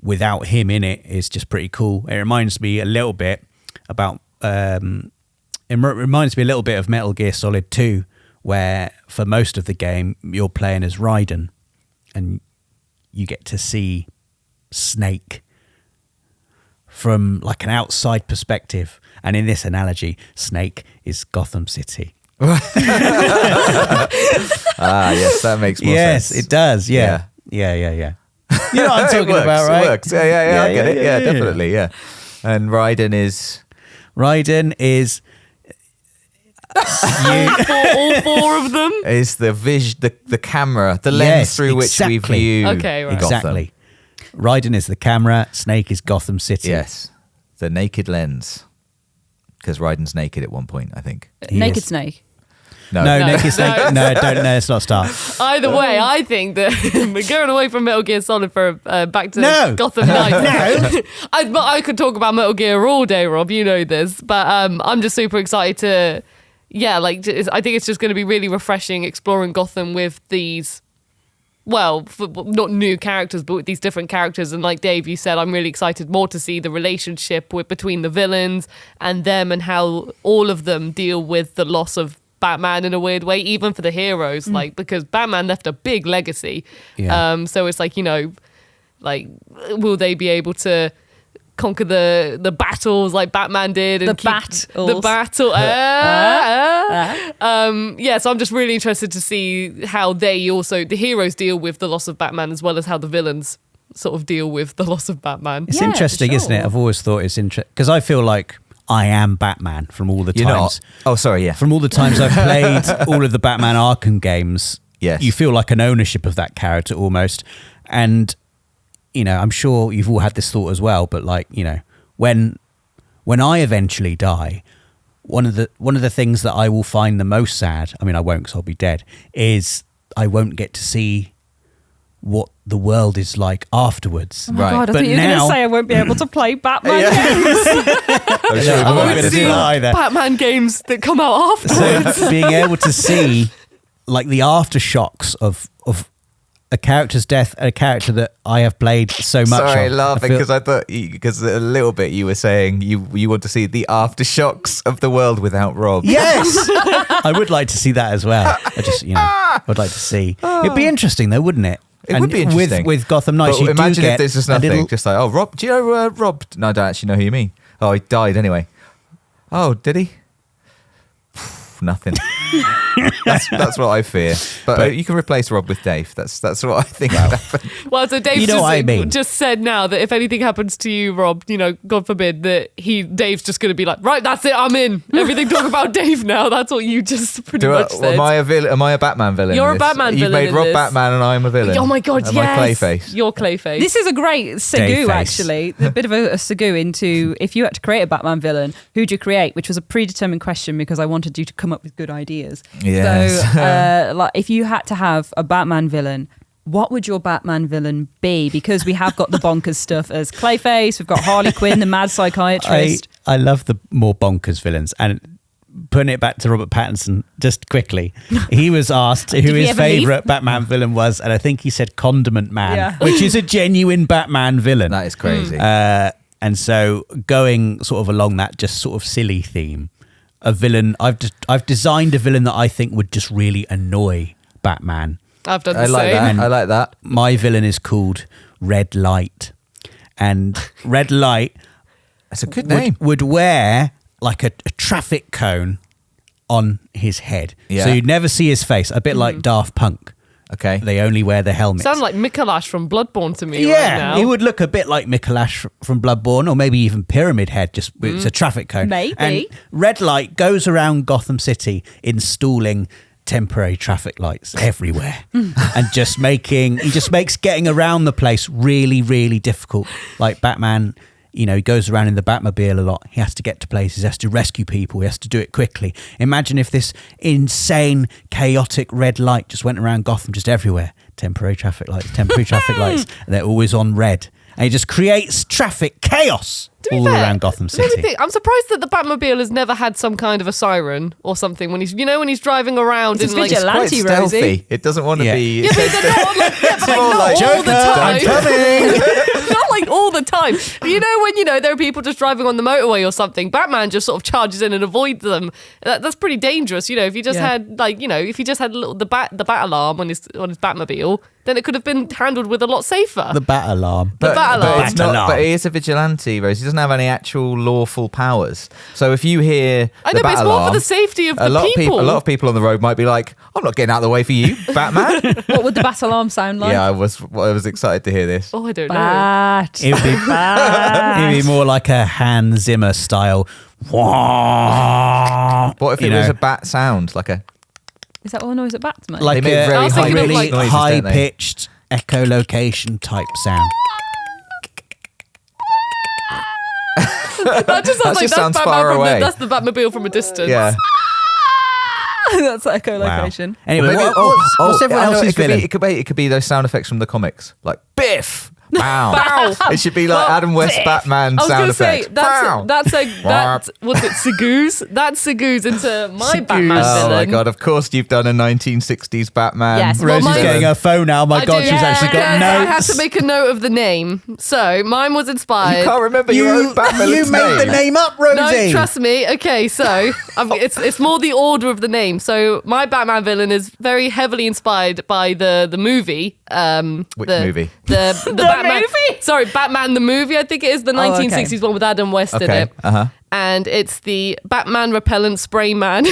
without him in it is just pretty cool. It reminds me a little bit about reminds me a little bit of Metal Gear Solid 2, where for most of the game you're playing as Raiden and you get to see Snake from like an outside perspective. And in this analogy, Snake is Gotham City. Yes, that makes more sense. Yes, it does. Yeah. Yeah. You know what I'm talking about, right? It works. Yeah, I get it. Yeah, yeah. definitely. Yeah. And Raiden is All four of them. the camera, the lens through which we view. Okay, right. Gotham. Exactly. Raiden is the camera, Snake is Gotham City. Yes, the naked lens. Because Raiden's naked at one point, I think. Naked Yes. Snake. No, No. Naked Snake. No. No, don't. No, let's not start. Either way, I think that we're going away from Metal Gear Solid for back to No. Gotham Knights. I could talk about Metal Gear all day, Rob. You know this, but I'm just super excited to, I think it's just going to be really refreshing exploring Gotham with these. Well, not new characters, but with these different characters. And like Dave, you said, I'm really excited more to see the relationship between the villains and them and how all of them deal with the loss of Batman in a weird way, even for the heroes, like because Batman left a big legacy. Yeah. So it's like, will they be able to conquer the battles like Batman did? And The the battle. So I'm just really interested to see how the heroes deal with the loss of Batman as well as how the villains sort of deal with the loss of Batman. It's Yeah, interesting, for isn't it? sure. I've always thought it's interesting because I feel like I am Batman from all the You're times. not. Oh, sorry. Yeah. From all the times I've played all of the Batman Arkham games, Yes. you feel like an ownership of that character almost. And, you know, I'm sure you've all had this thought as well, but like, you know, when I eventually die, one of the things that I will find the most sad, I mean, I won't because I'll be dead, is I won't get to see what the world is like afterwards. Oh my Right. God, I But thought you were going now- to say I won't be able to play Batman games. I won't be able to do that either. Batman games that come out afterwards. So being able to see like the aftershocks of a character's death, a character that I have played so much Sorry, of. laughing feel- because I thought because a little bit you were saying you want to see the aftershocks of the world without Rob. Yes, I would like to see that as well. I just, you know, would like to see. It'd be interesting though, wouldn't it? It would be interesting. With Gotham Knights, But you imagine do get if there's just a nothing. little- Just like, oh, Rob, do you know Rob? No, I don't actually know who you mean. Oh, he died anyway. Oh, did he? Nothing. that's what I fear. But you can replace Rob with Dave. That's what I think would happen. Well, so Dave You know what I mean. just said now that if anything happens to you, Rob, God forbid, that Dave's just going to be like, right, that's it, I'm in. Everything talk about Dave now. That's what you just pretty much said. Am I a villain? Am I a Batman villain? You're in a this? Batman You've villain made in Rob this. Batman and I'm a villain. Oh my God, Am yes. I Clayface? You're Clayface. This is a great segue, Dave face. actually. A bit of a segue into if you had to create a Batman villain, who'd you create? Which was a predetermined question because I wanted you to come up with good ideas. Yes. So, like, if you had to have a Batman villain, what would your Batman villain be? Because we have got the bonkers stuff as Clayface, we've got Harley Quinn, the mad psychiatrist. I love the more bonkers villains. And putting it back to Robert Pattinson, just quickly, he was asked who he his ever leave? favourite Batman villain was, and I think he said Condiment Man, Yeah. which is a genuine Batman villain. That is crazy. And so going sort of along that just sort of silly theme, a villain, I've designed a villain that I think would just really annoy Batman. I've done the I like same. that. I like that. My villain is called Red Light. And Red Light That's a good name. would wear like a traffic cone on his head. Yeah. So you'd never see his face, a bit like Daft Punk. Okay. They only wear the helmets. Sounds like Mikolash from Bloodborne to me right Yeah, now. he would look a bit like Mikolash from Bloodborne, or maybe even Pyramid Head, just it's a traffic cone. Maybe. And Red Light goes around Gotham City installing temporary traffic lights everywhere and just makes getting around the place really, really difficult. Like Batman, he goes around in the Batmobile a lot. He has to get to places, he has to rescue people, he has to do it quickly. Imagine if this insane, chaotic red light just went around Gotham just everywhere. Temporary traffic lights, and they're always on red. And he just creates traffic chaos be all fair, around Gotham let me City. think. I'm surprised that the Batmobile has never had some kind of a siren or something when he's driving around It's in like vigilante. Quite Rosie. stealthy. It doesn't want to Yeah. be. Yeah, but they're not like, yeah, but like, more not like, all the "Joker, time. I'm coming." Not like all the time. But when there are people just driving on the motorway or something, Batman just sort of charges in and avoids them. That's pretty dangerous. If you just had if he just had the bat alarm on his Batmobile, then it could have been handled with a lot safer. The bat alarm. bat alarm. But, it's Bat alarm. but he is a vigilante, Rose. He doesn't have any actual lawful powers. So if you hear I the know, but bat it's more alarm, for the safety of a the lot people. a lot of people on the road might be like, "I'm not getting out of the way for you, Batman." What would the bat alarm sound like? Yeah, I was excited to hear this. Oh, I don't know. Bat. It would be Bat. It'd be more like a Hans Zimmer style. What What if it was a bat sound, like a? Is that all the noise that bats make? like They make a very I was thinking of, really like, noises, high don't they? pitched echolocation type sound? That just sounds That like just sounds Batman far from away. that's the Batmobile from a distance. Yeah. That's echolocation. Anyway, Maybe- what's everyone I know, else's villain? It could be those sound effects from the comics, like Biff. Bow. Bow. It should be like Adam West Batman I was sound going to say effect. that's what's it? Sagoose. That's Sagoose into my Batman Oh villain. my god! Of course, you've done a 1960s Batman. Yes, well, Rosie's mine- getting her phone out. My I God, do, she's actually got because I had notes. to make a note of the name. So mine was inspired. You can't remember your own Batman. You made the name up, Rosie. No, trust me. Okay, so it's more the order of the name. So my Batman villain is very heavily inspired by the movie. Which movie? The Batman movie? Sorry, Batman the movie. I think it is the Oh, okay. 1960s one with Adam West in Okay. it. Uh-huh. And it's the Batman repellent spray man.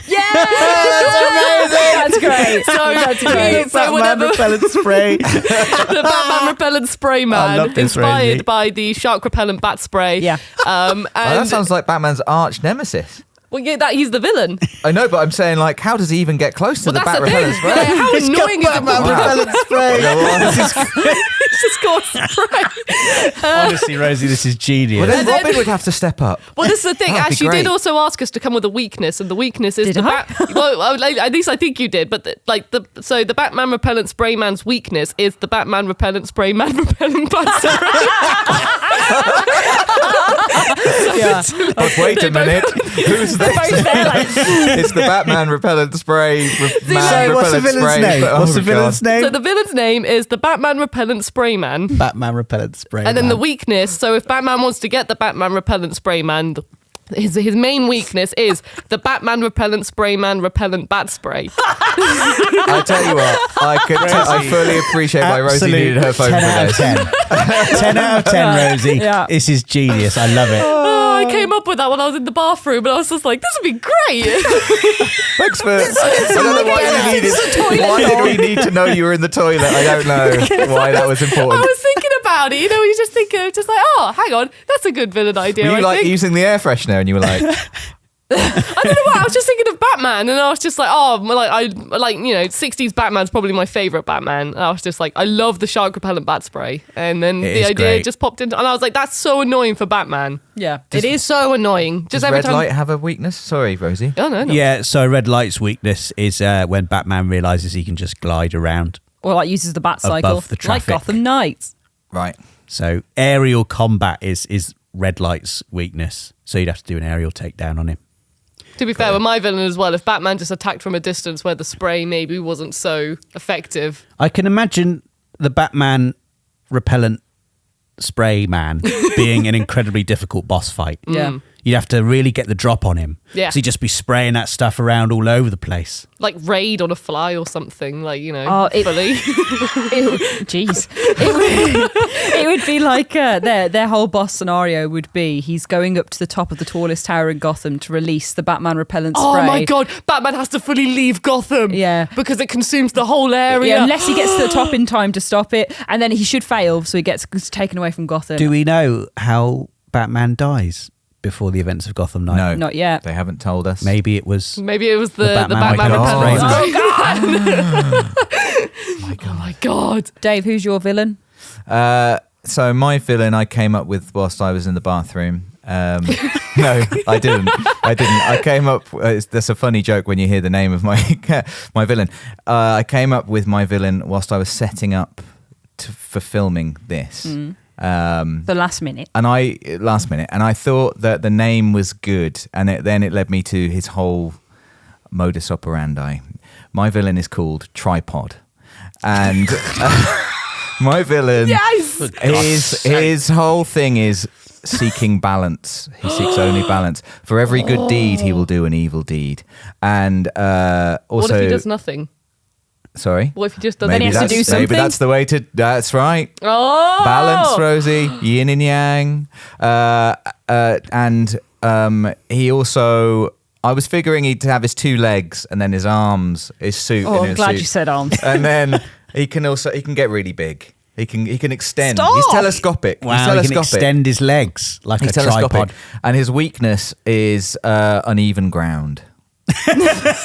Yeah, that's great. So, That's great. so Batman whatever. repellent spray. The Batman repellent spray I man, love this, Rosie. inspired by the shark repellent bat spray. Yeah. And Oh, that sounds like Batman's arch nemesis. well, yeah, that he's the villain. I know, but I'm saying, like, how does he even get close to Well, the that's bat the thing. repellent spray? Yeah, how annoying is it? Batman repellent spray. It's just got spray. Honestly, Rosie, this is genius. Well, then And then- Robin would have to step up. Well, this is the thing. That'd be Ash, you did great. also ask us to come with a weakness, and the weakness is Did the I? Well, at least I think you did. But the Batman repellent spray man's weakness is the Batman repellent spray man repellent bat Yeah. But wait a minute, who's this? It's the Batman repellent spray. So what's the villain's name? What's the villain's So name? the villain's name is the Batman repellent spray man. Batman repellent spray. And then the man. weakness, so if Batman wants to get the Batman repellent spray man, his main weakness is the Batman repellent spray man repellent bat spray. I tell you what, I fully appreciate why Rosie needed her phone 10 for out of this. 10. 10 out of 10, Rosie. Yeah. This is genius. I love it. I came up with that when I was in the bathroom, and I was just like, "This would be great." Thanks for. I don't know why you needed. Why did we need to know you were in the toilet? I don't know why that was I important. was thinking about it. You know, you just think of just like, "Oh, hang on, that's a good villain idea." Were you I like think. using the air freshener and you were like, I don't know why. I was just thinking of Batman, and I was just like, oh, I 60s Batman's probably my favorite Batman. And I was just like, I love the shark repellent bat spray, and then It the is idea great. just popped into, and I was like, that's so annoying for Batman. Yeah. It is so annoying. Just does every red time. light have a weakness? Sorry, Rosie. Oh no. Yeah, so red light's weakness is when Batman realizes he can just glide around. Or like uses the bat cycle. Above the Like traffic. Gotham Knights. Right. So aerial combat is red light's weakness. So you'd have to do an aerial takedown on him. To be fair, with my villain as well, if Batman just attacked from a distance where the spray maybe wasn't so effective. I can imagine the Batman repellent spray man being an incredibly difficult boss fight. Yeah. You'd have to really get the drop on him. Yeah. So he'd just be spraying that stuff around all over the place. Like raid on a fly or something, like, Oh, fully. Jeez. It would be like their whole boss scenario would be he's going up to the top of the tallest tower in Gotham to release the Batman repellent spray. Oh my god, Batman has to fully leave Gotham. Yeah. Because it consumes the whole area. Yeah, unless he gets to the top in time to stop it, and then he should fail, so he gets taken away from Gotham. Do we know how Batman dies before the events of Gotham Knight? No. Not yet. They haven't told us. Maybe it was... Maybe it was the Batman Batman repellent repellent spray. spray. Oh my god. Dave, who's your villain? So my villain I came up with whilst I was in the bathroom. No, I didn't. I came up. That's a funny joke when you hear the name of my my villain. I came up with my villain whilst I was setting up for filming this. The last minute. And last minute, and I thought that the name was good, and then it led me to his whole modus operandi. My villain is called Tripod, and my villain his whole thing is seeking balance. He seeks only balance. For every good deed, he will do an evil deed, and also. What if he does nothing? Sorry. What if he just does Then he has to do something? Maybe that's the way to. That's right. Oh! Balance, Rosie, yin and yang, and he also. I was figuring he'd have his two legs and then his arms, his suit. Oh, in I'm his glad suit. you said arms. And then he can get really big. He can extend. Stop! He's telescopic. Wow, He's he can telescopic. extend his legs like He's a telescopic. tripod. And his weakness is uneven ground.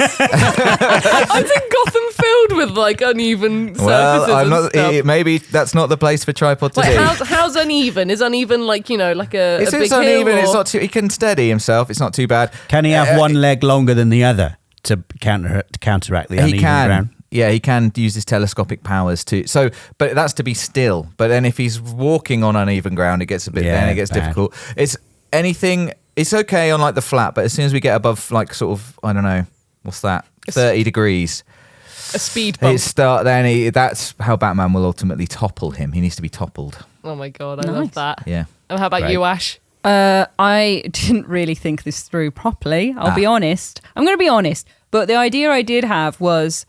I think Gotham filled with like uneven surfaces Well, I'm and not. stuff. Maybe that's not the place for Tripod to Like be. how's uneven? Is uneven like like a It's big uneven. hill? It's or- not too. He can steady himself. It's not too bad. Can he have one leg longer than the other to counteract the He uneven can. ground? Yeah, he can use his telescopic powers too. So, but that's to be still. But then if he's walking on uneven ground, it gets a bit. Yeah, then it gets bad. difficult. It's anything. It's okay on like the flat, but as soon as we get above like sort of I don't know what's that 30 degrees, a speed bump. that's how Batman will ultimately topple him. He needs to be toppled. Oh my god, I Nice. love that. Yeah. And how about Great. you, Ash? I didn't really think this through properly. I'll be honest. I'm going to be honest. But the idea I did have was,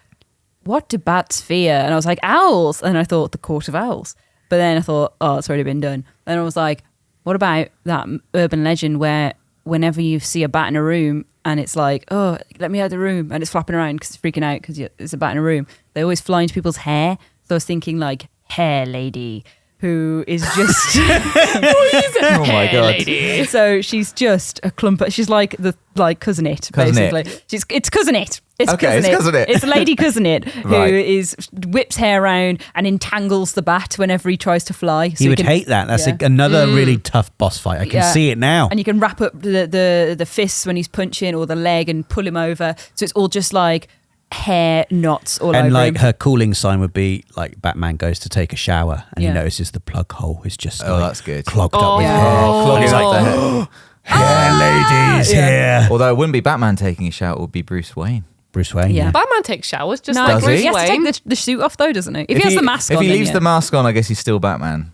what do bats fear? And I was like, owls. And I thought, the Court of Owls. But then I thought, oh, it's already been done. And I was like, what about that urban legend where whenever you see a bat in a room and it's like, oh, let me out of the room, and it's flapping around because it's freaking out because there's a bat in a room, they always fly into people's hair. So I was thinking like, hair lady, who is just Oh my god. so she's just a clump. She's like the cousin it, Cousin It. basically. It's cousin it. It's Okay, it's Cousin It. It's Lady Cousin It who Right. whips hair around and entangles the bat whenever he tries to fly. So He would can- hate that. That's yeah. another really tough boss fight. I can Yeah. see it now. And you can wrap up the fists when he's punching or the leg and pull him over. So it's all just like hair knots all And over like him. her cooling sign would be like Batman goes to take a shower and Yeah. he notices the plug hole is just Oh, like that's good. clogged up with yeah. hair. Clogging He's up like, the head. hair ladies here. Although it wouldn't be Batman taking a shower, it would be Bruce Wayne. Bruce Wayne. Yeah. Yeah. Batman takes showers just No, like Does Bruce he? he has to Wayne. take the suit off though, doesn't he? If he has the mask on, If he then leaves yeah. the mask on, I guess he's still Batman.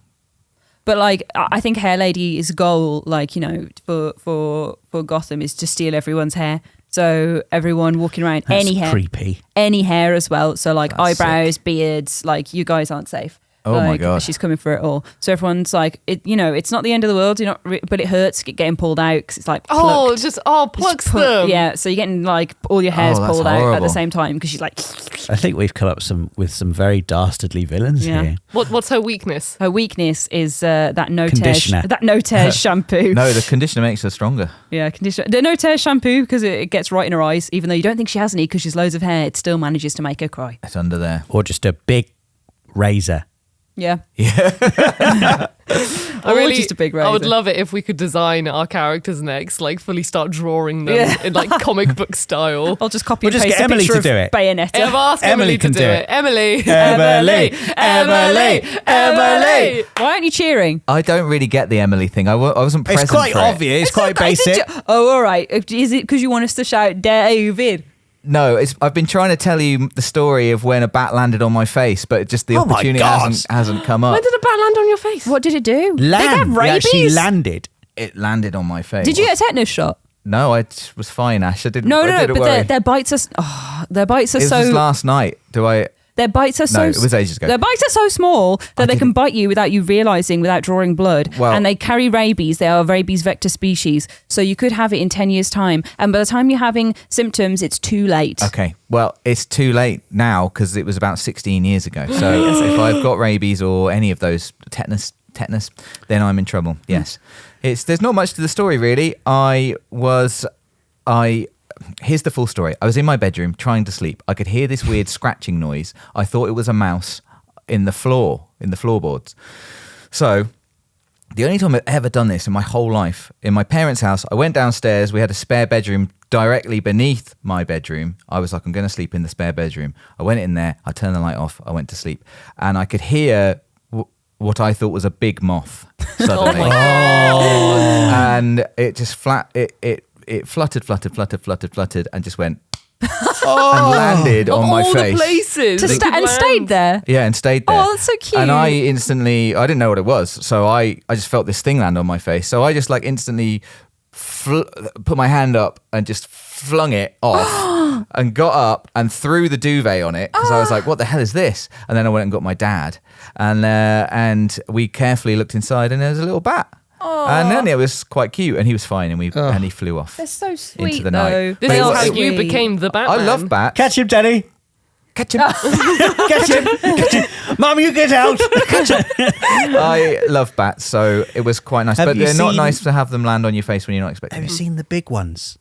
But like, I think Hair Lady's goal, like, you know, for Gotham is to steal everyone's hair. So everyone walking around, That's any creepy. hair as well. So like That's eyebrows, beards, like you guys aren't safe. Oh my Like, God. she's coming for it all. So everyone's like, you know, it's not the end of the world. You're not, but it hurts getting pulled out because it's like plucked. Plucks them. Yeah, so you're getting like all your hair's that's pulled out at horrible. the same time because she's like. I think we've come up with some very dastardly villains Yeah. here. What's her weakness? Her weakness is that no tears, Conditioner. that no tears shampoo. No, the conditioner makes her stronger. Yeah, conditioner. The no tears shampoo because it gets right in her eyes. Even though you don't think she has any because she's loads of hair, it still manages to make her cry. It's under there. Or just a big razor. Yeah. Just a big razor. I would love it if we could design our characters next, like fully start drawing them in like comic book style. I'll just copy We'll and just paste get a Emily picture to of do it. Bayonetta. I've asked Emily to can do do it. it. Emily. Why aren't you cheering? I don't really get the Emily thing. I wasn't present It's quite for it. obvious. It's quite basic. Oh, all right. Is it because you want us to shout David? No, I've been trying to tell you the story of when a bat landed on my face, but just the Oh my opportunity God. hasn't come up. When did a bat land on your face? What did it do? Land. They It have actually rabies. landed. It landed on my face. Did you get a tetanus shot? No, I was fine, Ash. I didn't. No, I didn't but worry. their bites are. Their bites are It was so. just last night. Their bites are so. No, it was ages ago. Their bites are so small that they can bite you without you realizing, without drawing blood. Well- and they carry rabies. They are a rabies vector species. So you could have it in 10 years' time. And by the time you're having symptoms, it's too late. Okay, well, it's too late now because it was about 16 years ago. So if I've got rabies or any of those tetanus, then I'm in trouble. Yes, there's not much to the story really. Here's the full story. I was in my bedroom trying to sleep. I could hear this weird scratching noise. I thought it was a mouse in the floorboards. So the only time I've ever done this in my whole life, in my parents' house, I went downstairs. We had a spare bedroom directly beneath my bedroom. I was like, I'm going to sleep in the spare bedroom. I went in there. I turned the light off. I went to sleep. And I could hear what I thought was a big moth suddenly. And it just it fluttered and just went and landed on my all face. the places. To they could and land. stayed there. Yeah, and stayed there. Oh, that's so cute. And I didn't know what it was. So I just felt this thing land on my face. So I just like instantly put my hand up and just flung it off and got up and threw the duvet on it because I was like, what the hell is this? And then I went and got my dad and we carefully looked inside and there was a little bat. And then it was quite cute and he was fine and he flew off. They're so sweet, into the though. night. This But is it how was- you Sweet. became the Batman. I love bats. Catch him, Danny. Catch him. Catch him. Catch him. Mum, you get out. Catch him. I love bats, so it was quite nice. Have But you they're not seen- nice to have them land on your face when you're not expecting Have you it. seen the big ones?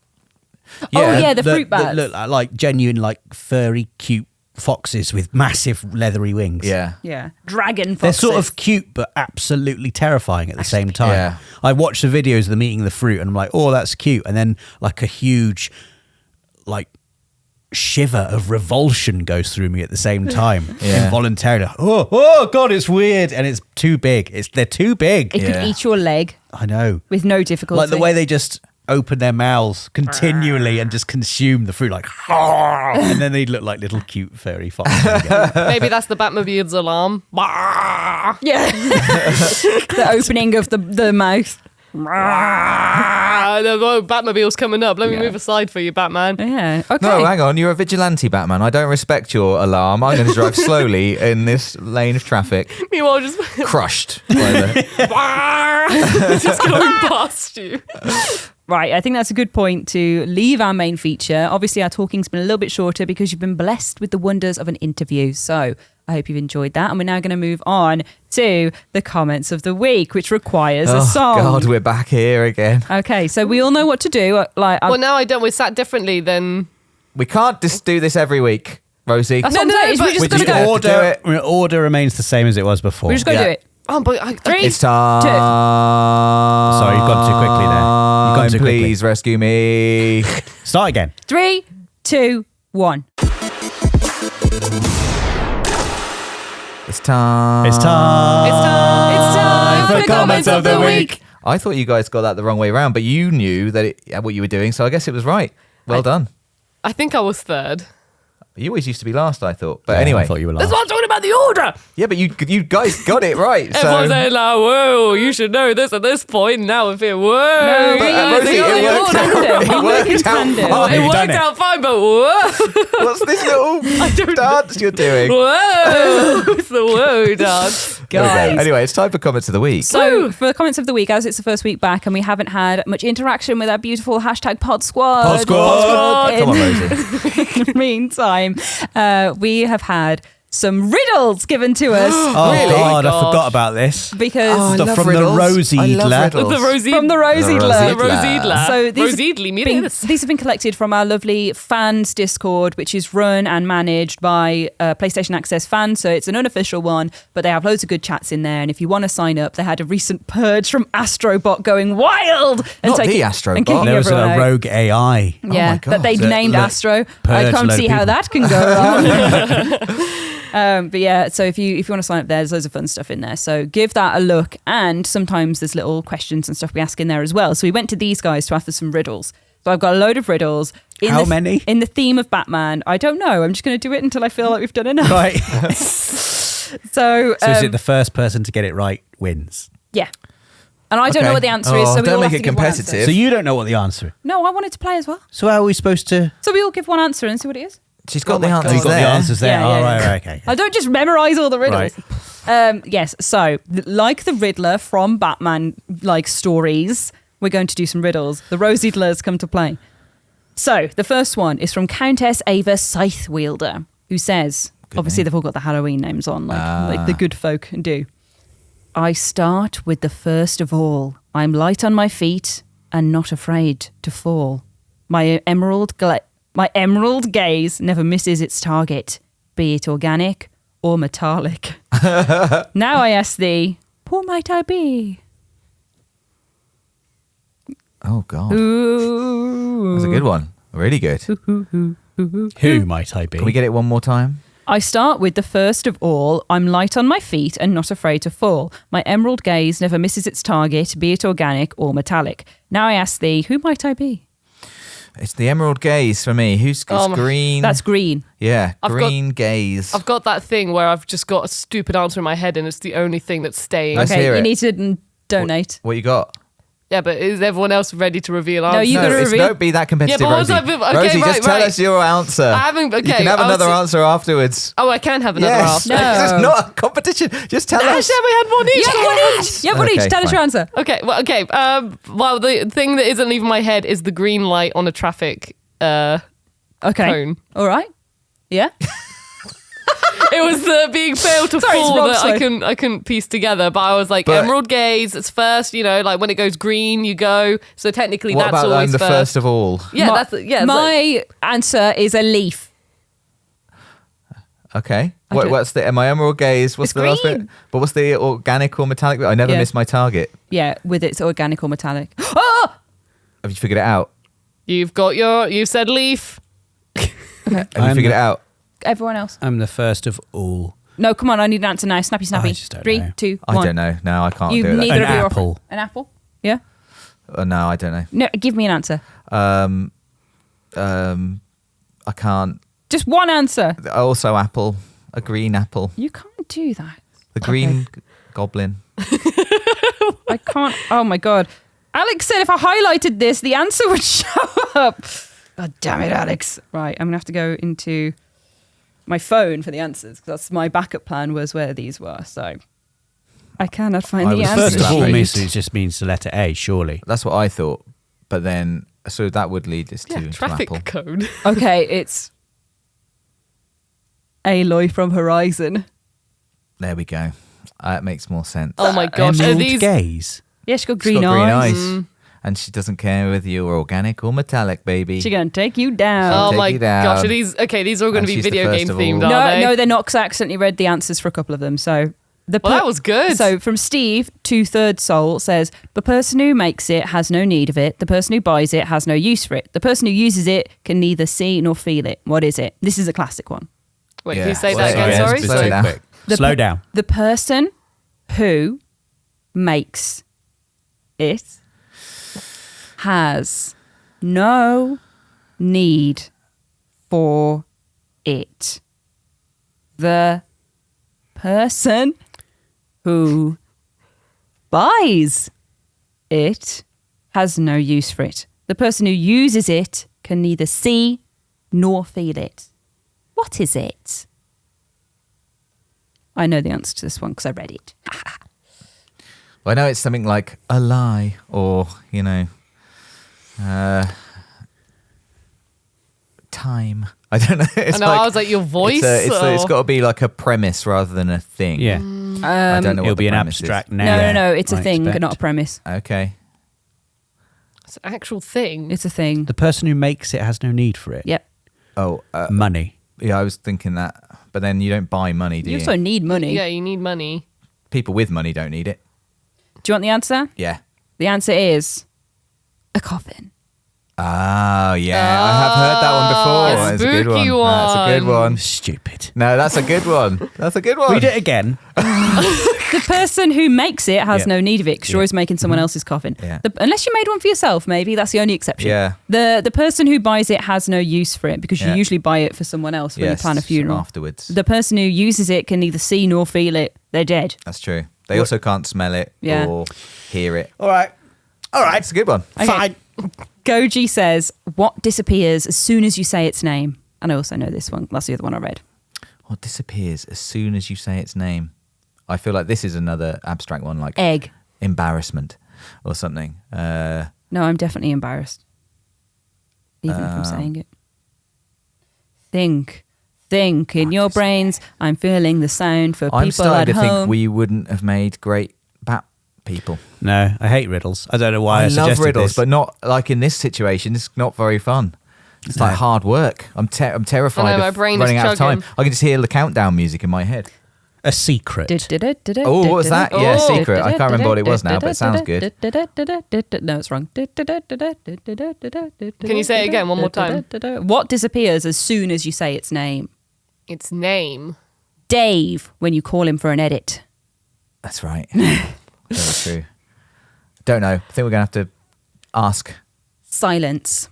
Oh, yeah, the fruit bats. That look like genuine, like furry, cute foxes with massive leathery wings. Yeah. Yeah. Dragon They're foxes. sort of cute, but absolutely terrifying at the same time. Yeah. I watched the videos of them eating the fruit, and I'm like, "Oh, that's cute." And then, like a huge, like shiver of revulsion goes through me at the same time, Yeah. involuntarily. Oh, God, it's weird, and it's too big. They're too big. It Yeah. could eat your leg I know. with no difficulty. Like the way they just open their mouths continually and just consume the fruit, like, and then they look like little cute furry foxes again. Maybe that's the Batmobile's alarm. Yeah. The opening of the mouth. The Batmobile's coming up. Let me move aside for you, Batman. Yeah. Okay. No, hang on. You're a vigilante, Batman. I don't respect your alarm. I'm going to drive slowly in this lane of traffic. Meanwhile, just Crushed. by the- just going past you. Right, I think that's a good point to leave our main feature. Obviously, our talking's been a little bit shorter because you've been blessed with the wonders of an interview. So I hope you've enjoyed that. And we're now going to move on to the comments of the week, which requires a song. God, we're back here again. Okay, so we all know what to do. Well, now I don't. We're sat differently than. We can't just do this every week, Rosie. that's what I'm saying, is we but- just We got to just go. gotta do it. Order remains the same as it was before. We just got to Yeah. do it. Oh, but Three. It's time. Sorry, you've gone too quickly there. You've gone too quickly. Please rescue me. Start again. 3, 2, 1. It's time. It's time. It's time for comments of the week. I thought you guys got that the wrong way around, but you knew that what you were doing, so I guess it was right. Well done. I think I was third. You always used to be last, I thought. But Yeah, anyway. I thought you were That's last. what I'm talking about, the order. Yeah, but you guys got it right. Everyone's So saying like, whoa, you should know this at this point. Now I feel, whoa. No, but, Rosie, you're it the worked order. out. It You work worked in out tandem. fine. It You've done worked it. out fine, but whoa. what's this little dance you're doing? Whoa. It's the whoa dance. Guys. Okay. Anyway, it's time for comments of the week. So, for the comments of the week, as it's the first week back and we haven't had much interaction with our beautiful hashtag Pod Squad. Pod Squad. In Come on, Rosie. the meantime, we have had some riddles given to us Oh, Really? God, I Gosh. forgot about this. because Oh, I Stuff love from riddles. the Rosie I love Idler. riddles. The Rosie. from the Rosie The Idler. Rosie The Rosie Idler. So these Rosie Idler, these have been collected from our lovely fans Discord, which is run and managed by PlayStation Access fans. So it's an unofficial one, but they have loads of good chats in there. And if you want to sign up, they had a recent purge from Astrobot going wild and Not the taking Astrobot. and kicking There was everyone a out. rogue AI. Yeah, my God. that they'd So, named look, Astro. I purge can't load see of how people. that can go wrong. But yeah, so if you want to sign up there, there's loads of fun stuff in there. So give that a look. And sometimes there's little questions and stuff we ask in there as well. So we went to these guys to ask for some riddles. So I've got a load of riddles. How many? In the theme of Batman. I don't know. I'm just going to do it until I feel like we've done enough. Right. So, So is it the first person to get it right wins? yeah. And I don't know Okay. what the answer is. Oh, So we don't all make have it to give one answer. competitive. So you don't know what the answer is. No, I wanted to play as well. So how are we supposed to... So we all give one answer and see what it is. She's got Oh the my answers God. You've got there. the answers there. Yeah, Oh, yeah, right, yeah. right, okay. I don't just memorize all the riddles. Yes, so like the Riddler from Batman like stories, we're going to do some riddles. The Rose Idlers come to play. So the first one is from Countess Ava Scythewielder, who says, obviously they've all got the Halloween names on, like the good folk do. I start with the first of all. I'm light on my feet and not afraid to fall. My emerald gaze never misses its target, be it organic or metallic. Now I ask thee, who might I be? Oh, God. Ooh. That's a good one. Really good. Who might I be? Can we get it one more time? I start with the first of all. I'm light on my feet and not afraid to fall. My emerald gaze never misses its target, be it organic or metallic. Now I ask thee, who might I be? It's the emerald gaze for me. Who's green? That's green. Yeah, I've got- green gaze. I've got that thing where I've just got a stupid answer in my head and it's the only thing that's staying. Let's Okay, hear you it. need to donate. What you got? Yeah, but is everyone else ready to reveal answers? No, you gotta reveal. Don't be that competitive, Yeah, but what's Rosie. that- okay, Rosie, right, just tell right. us your answer. I haven't- You okay, can have I'll another see- answer afterwards. Oh, I can have another Yes, answer. No. this is not a competition. Just tell I us. said we had one each. You have one each. You have one Okay, each. Tell us fine. your answer. Okay, well, okay. Well, the thing that isn't leaving my head is the green light on a traffic Okay. cone. All right. Yeah. It was the being failed to Sorry, it's fall Rob, that sorry. I couldn't piece together. But I was like, But- emerald gaze. It's first, like when it goes green, you go. So technically, What that's about always the first of all? Yeah, My- that's my answer is a leaf. Okay. don't- What's the my emerald gaze? What's It's the last bit? green. But what's the organic or metallic bit? I never Yeah. miss my target. Yeah, with its organic or metallic. Oh! Have you figured it out? You said leaf. Have you I'm figured the- it out? Everyone else. I'm the first of all. No, come on. I need an answer now. Snappy, snappy. I just don't 3, know. 2, I 1. don't know. No, I can't You do it. neither An of you are- apple. An apple? Yeah. No, I don't know. No, give me an answer. I can't. Just one answer. Also, apple. A green apple. You can't do that. The green goblin. I can't. Oh my god. Alex said if I highlighted this, the answer would show up. God damn it, Alex. Right, I'm gonna have to go into my phone for the answers because that's my backup plan was where these were. So I cannot find I the was answer. First of all, Sheet. misses just means the letter A, surely. That's what I thought. But then, so that would lead us to, Yeah, to traffic apple. cone. Okay, it's Aloy from Horizon. There we go. That makes more sense. Oh my gosh, are Emerald these? gaze. Yeah, she got She's green got green eyes. eyes. And she doesn't care whether you're organic or metallic, baby. She's gonna take you down. Oh take my you down. gosh, are these? Okay, these are all going And to be she's the video first game of themed, all. are No, they? no, they're not because I accidentally read the answers for a couple of them. So the Well, that was good. So from Steve, 2/3 soul says the person who makes it has no need of it. The person who buys it has no use for it. The person who uses it can neither see nor feel it. What is it? This is a classic one. Wait, Yeah. can you say Well, that again? sorry, Sorry. it's Slow too down. quick. Slow down. The person who makes it has no need for it? The person who buys it has no use for it. The person who uses it can neither see nor feel it. What is it? I know the answer to this one because I read it. Well, I know it's something like a lie or, time. I don't know. It's I was like, your voice? It's got to be like a premise rather than a thing. Yeah. I don't know It'll what be the an premise abstract is. now. No. It's a I thing, expect. not a premise. Okay. It's an actual thing. It's a thing. The person who makes it has no need for it. Yep. Oh, Money. yeah, I was thinking that. But then you don't buy money, do You you? also need money. Yeah, you need money. People with money don't need it. Do you want the answer? Yeah. The answer is a coffin. Oh, yeah. I have heard that one before. That's a good spooky one. That's a good one. Stupid. No, that's a good one. That's a good one. Read it again. The person who makes it has Yeah. no need of it because you're always making someone else's coffin. Yeah. Unless you made one for yourself, maybe. That's the only exception. Yeah. The person who buys it has no use for it because you Yeah. usually buy it for someone else when you plan a funeral. Afterwards. The person who uses it can neither see nor feel it. They're dead. That's true. They also can't smell it Yeah. or hear it. All right. It's a good one. Okay. Fine. Goji says, what disappears as soon as you say its name? And I also know this one. That's the other one I read. What disappears as soon as you say its name? I feel like this is another abstract one, like Egg. embarrassment or something. No, I'm definitely embarrassed. Even if I'm saying it. Think in your brains. I'm feeling the sound for I'm people at starting to home. think we wouldn't have made great bat people. No, I hate riddles. I don't know why I, I love suggested riddles, this. but not like in this situation. It's not very fun. It's like hard work. I'm terrified I know, my of brain is running out of time. chugging. I can just hear the countdown music in my head. A secret. Oh, what was that? Yeah, secret. I can't remember what it was now, but it sounds good. No, it's wrong. Can you say it again one more time? What disappears as soon as you say its name? Its name. Dave, when you call him for an edit. That's right. Very true. Don't know. I think we're going to have to ask. Silence.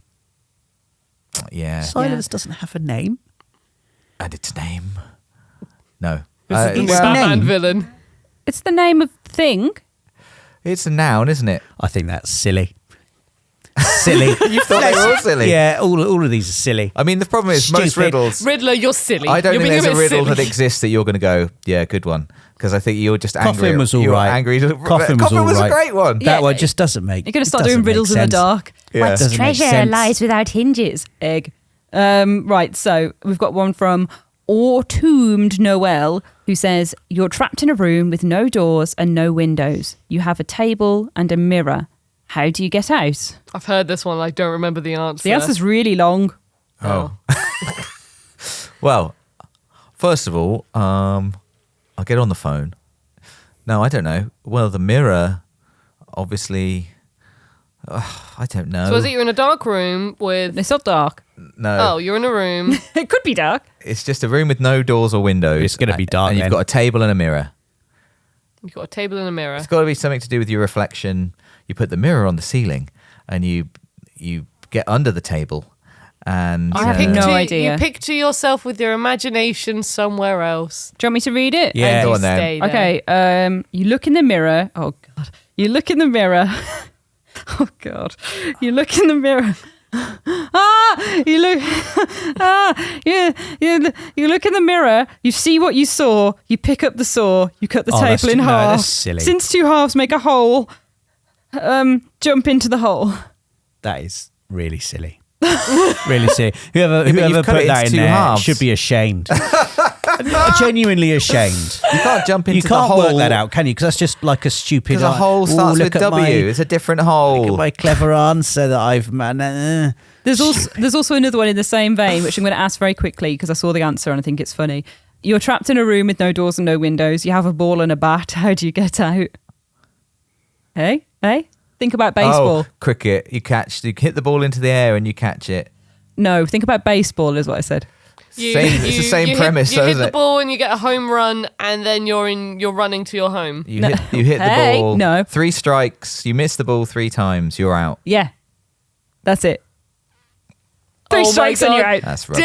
Yeah. Silence doesn't have a name. And its name. No. It's Batman name. villain. It's the name of the thing. It's a noun, isn't it? I think that's silly. Silly. You thought they were all silly. Yeah, all of these are silly. I mean, the problem is most Stupid. riddles. Riddler, you're silly. I don't You're think being there's a bit riddle silly. that exists that you're going to go, yeah, good one. Because I think you're just angry. Coffin was all you're right. Angry. Coffin was all was right. a great one. Yeah. That one just doesn't make. You're going to it start doesn't doing make riddles in the sense. dark. Yeah. What's Doesn't make treasure sense. lies without hinges? Egg. Right, so we've got one from Ortoomed Noel who says, you're trapped in a room with no doors and no windows. You have a table and a mirror. How do you get out? I've heard this one. I don't remember the answer. The answer's really long. Oh. Well, first of all, I'll get on the phone. No, I don't know. Well, the mirror, obviously, I don't know. So is it you're in a dark room with... It's not dark. No, Oh, you're in a room. It could be dark. it's just a room with no doors or windows. It's gonna be dark And you've then. got a table and a mirror. You've got a table and a mirror. It's got to be something to do with your reflection. You put the mirror on the ceiling and you get under the table. And I have no idea. You picture yourself with your imagination somewhere else. Do you want me to read it? Yeah. And Go you on then. stay there. Okay, you look in the mirror. Oh, God. You look in the mirror. Oh, God. You look in the mirror. You look. You look in the mirror. You see what you saw. You pick up the saw. You cut the Oh, that's- table in no, half. that's silly. Since two halves make a hole, jump into the hole. That is really silly. Really silly. Whoever but you've cut put it that into in two there halves. should be ashamed. Genuinely ashamed. you can't jump into You the can't hole. work that out, can you? Because that's just like a stupid. Because a hole starts "Ooh, with look at W. my- It's a different Look hole. at my clever answer that I've. There's also another one in the same vein, which I'm going to ask very quickly because I saw the answer and I think it's funny. You're trapped in a room with no doors and no windows. You have a ball and a bat. How do you get out? Hey? Think about baseball. Oh, cricket. You hit the ball into the air and you catch it. No, think about baseball is what I said. It's the same premise, You though, hit isn't the it? ball and you get a home run, and then you're running to your home. You No. hit the Hey, ball. no. 3 strikes. You miss the ball 3 times. You're out. Yeah. That's it. Oh 3 my strikes and God. you're out. That's rubbish.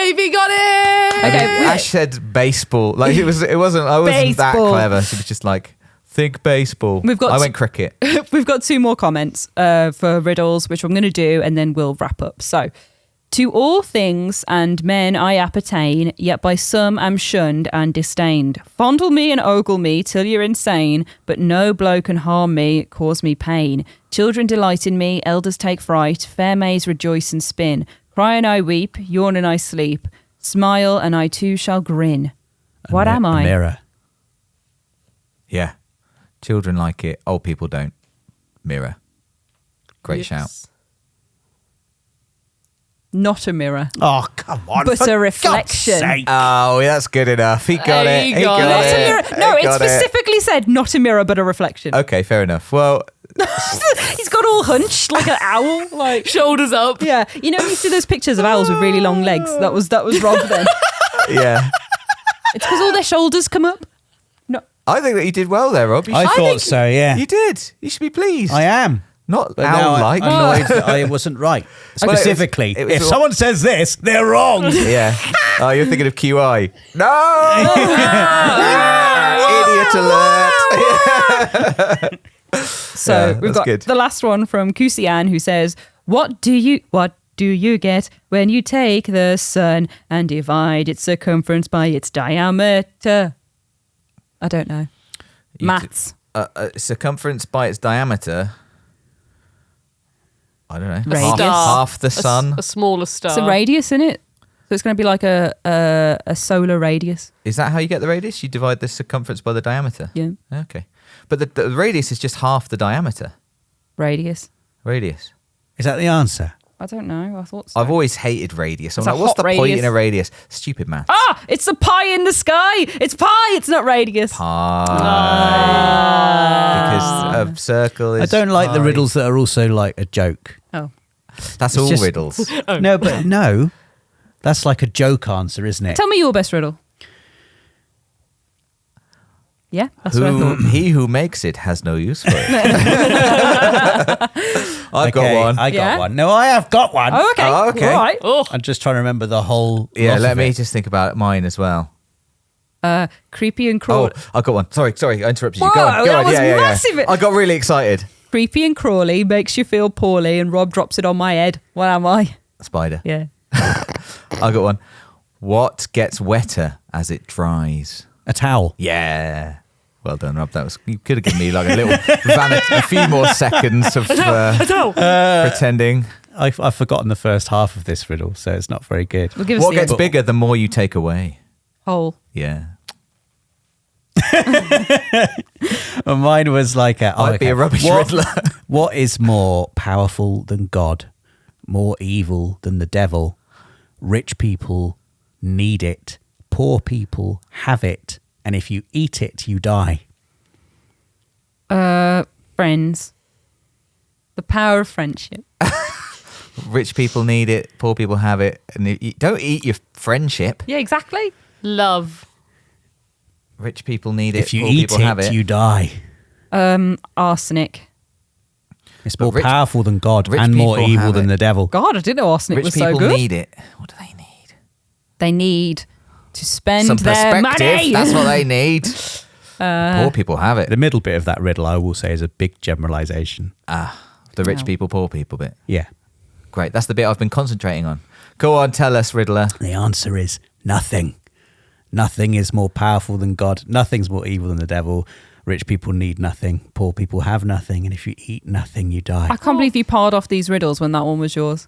Amy got it. Okay, Ash said baseball. Like it wasn't. I wasn't that Baseball. clever. She was just like, think baseball. I went cricket. We've got 2 more comments for riddles, which I'm going to do, and then we'll wrap up. So, to all things and men I appertain, yet by some am shunned and disdained. Fondle me and ogle me till you're insane, but no blow can harm me, cause me pain. Children delight in me, elders take fright, fair maids rejoice and spin. Cry and I weep, yawn and I sleep, smile and I too shall grin. What am A I? mirror. Yeah. Children like it. Old people don't. Mirror. Great shout. Not a mirror, Oh, come on. but for a reflection. God's sake. Oh, that's good enough. He got it. He He got got Not it. a mirror. No, He it got specifically said not a mirror, but a reflection. Okay, fair enough. Well, He's got all hunched like an owl. Like, Shoulders up. yeah, you know, you see those pictures of owls with really long legs. That was Rob then. yeah. It's because all their shoulders come up. No, I think that you did well there, Rob. You, I should- thought so, yeah. you did. You should be pleased. I am. Not But now owl-like. I'm annoyed that I wasn't right. Well, it was- Specifically, it was if all- someone says this, they're wrong. Yeah. Oh, you're thinking of QI. No! Idiot alert. so Yeah, we've that's got good. the last one from Kusian who says, "What do you get when you take the sun and divide its circumference by its diameter?" I don't know. You Maths. Circumference by its diameter. I don't know. Radius. Half the sun. A smaller star. It's a radius, isn't it? So it's going to be like a solar radius. Is that how you get the radius? You divide the circumference by the diameter? Yeah, Okay. But the radius is just half the diameter. radius. Radius. Is that the answer? I don't know. I thought so. I've always hated radius. I'm It's a like, what's hot the point radius. in a radius? Stupid math. Ah, it's the pie in the sky. It's pi. It's not radius. Pi. Because a circle I is. don't like the pi. riddles that are also like a joke. Oh, That's It's all just- riddles. No, but no. That's like a joke answer, isn't it? tell me your best riddle. Yeah, that's what I thought. He who makes it has no use for it. I've got Okay, one. I Yeah? got one. No, I have got one. Oh, okay. Oh, okay. All right. Oh, I'm just trying to remember the whole. Yeah, lot let of me it. just think about mine as well. Creepy and Oh, crawly. I've got one. Sorry, I interrupted you. Whoa, Go on. that was massive. I got really excited. Creepy and crawly makes you feel poorly, and Rob drops it on my head. What am I? Spider. Yeah. I got one. What gets wetter as it dries? A towel. Yeah. Well done, Rob. That was. You could have given me like a little vanity, a few more seconds of pretending. I've forgotten the first half of this riddle, so it's not very good. Well, give us What the gets end. bigger the more you take away? Hole. Yeah. Well, mine was like a. I'd be a rubbish riddler. What is more powerful than God? More evil than the devil? Rich people need it. Poor people have it. And if you eat it, you die. Friends. The power of friendship. Rich people need it. Poor people have it. And you don't eat your friendship. Yeah, exactly. love. Rich people need it. If you poor eat people have it, it. you die. Arsenic. It's But more rich- powerful than God rich and more people evil have than it. the devil. God, I didn't know arsenic Rich was so people good. need it. What do they need? They need to spend Some their perspective. money. That's what they need. Poor people have it. The middle bit of that riddle, I will say, is a big generalization. The rich No. people, poor people bit. Yeah. Great. That's the bit I've been concentrating on. Go on, tell us, Riddler. The answer is nothing. Nothing is more powerful than God. Nothing's more evil than the devil. Rich people need nothing. Poor people have nothing. And if you eat nothing, you die. I can't believe you parred off these riddles when that one was yours.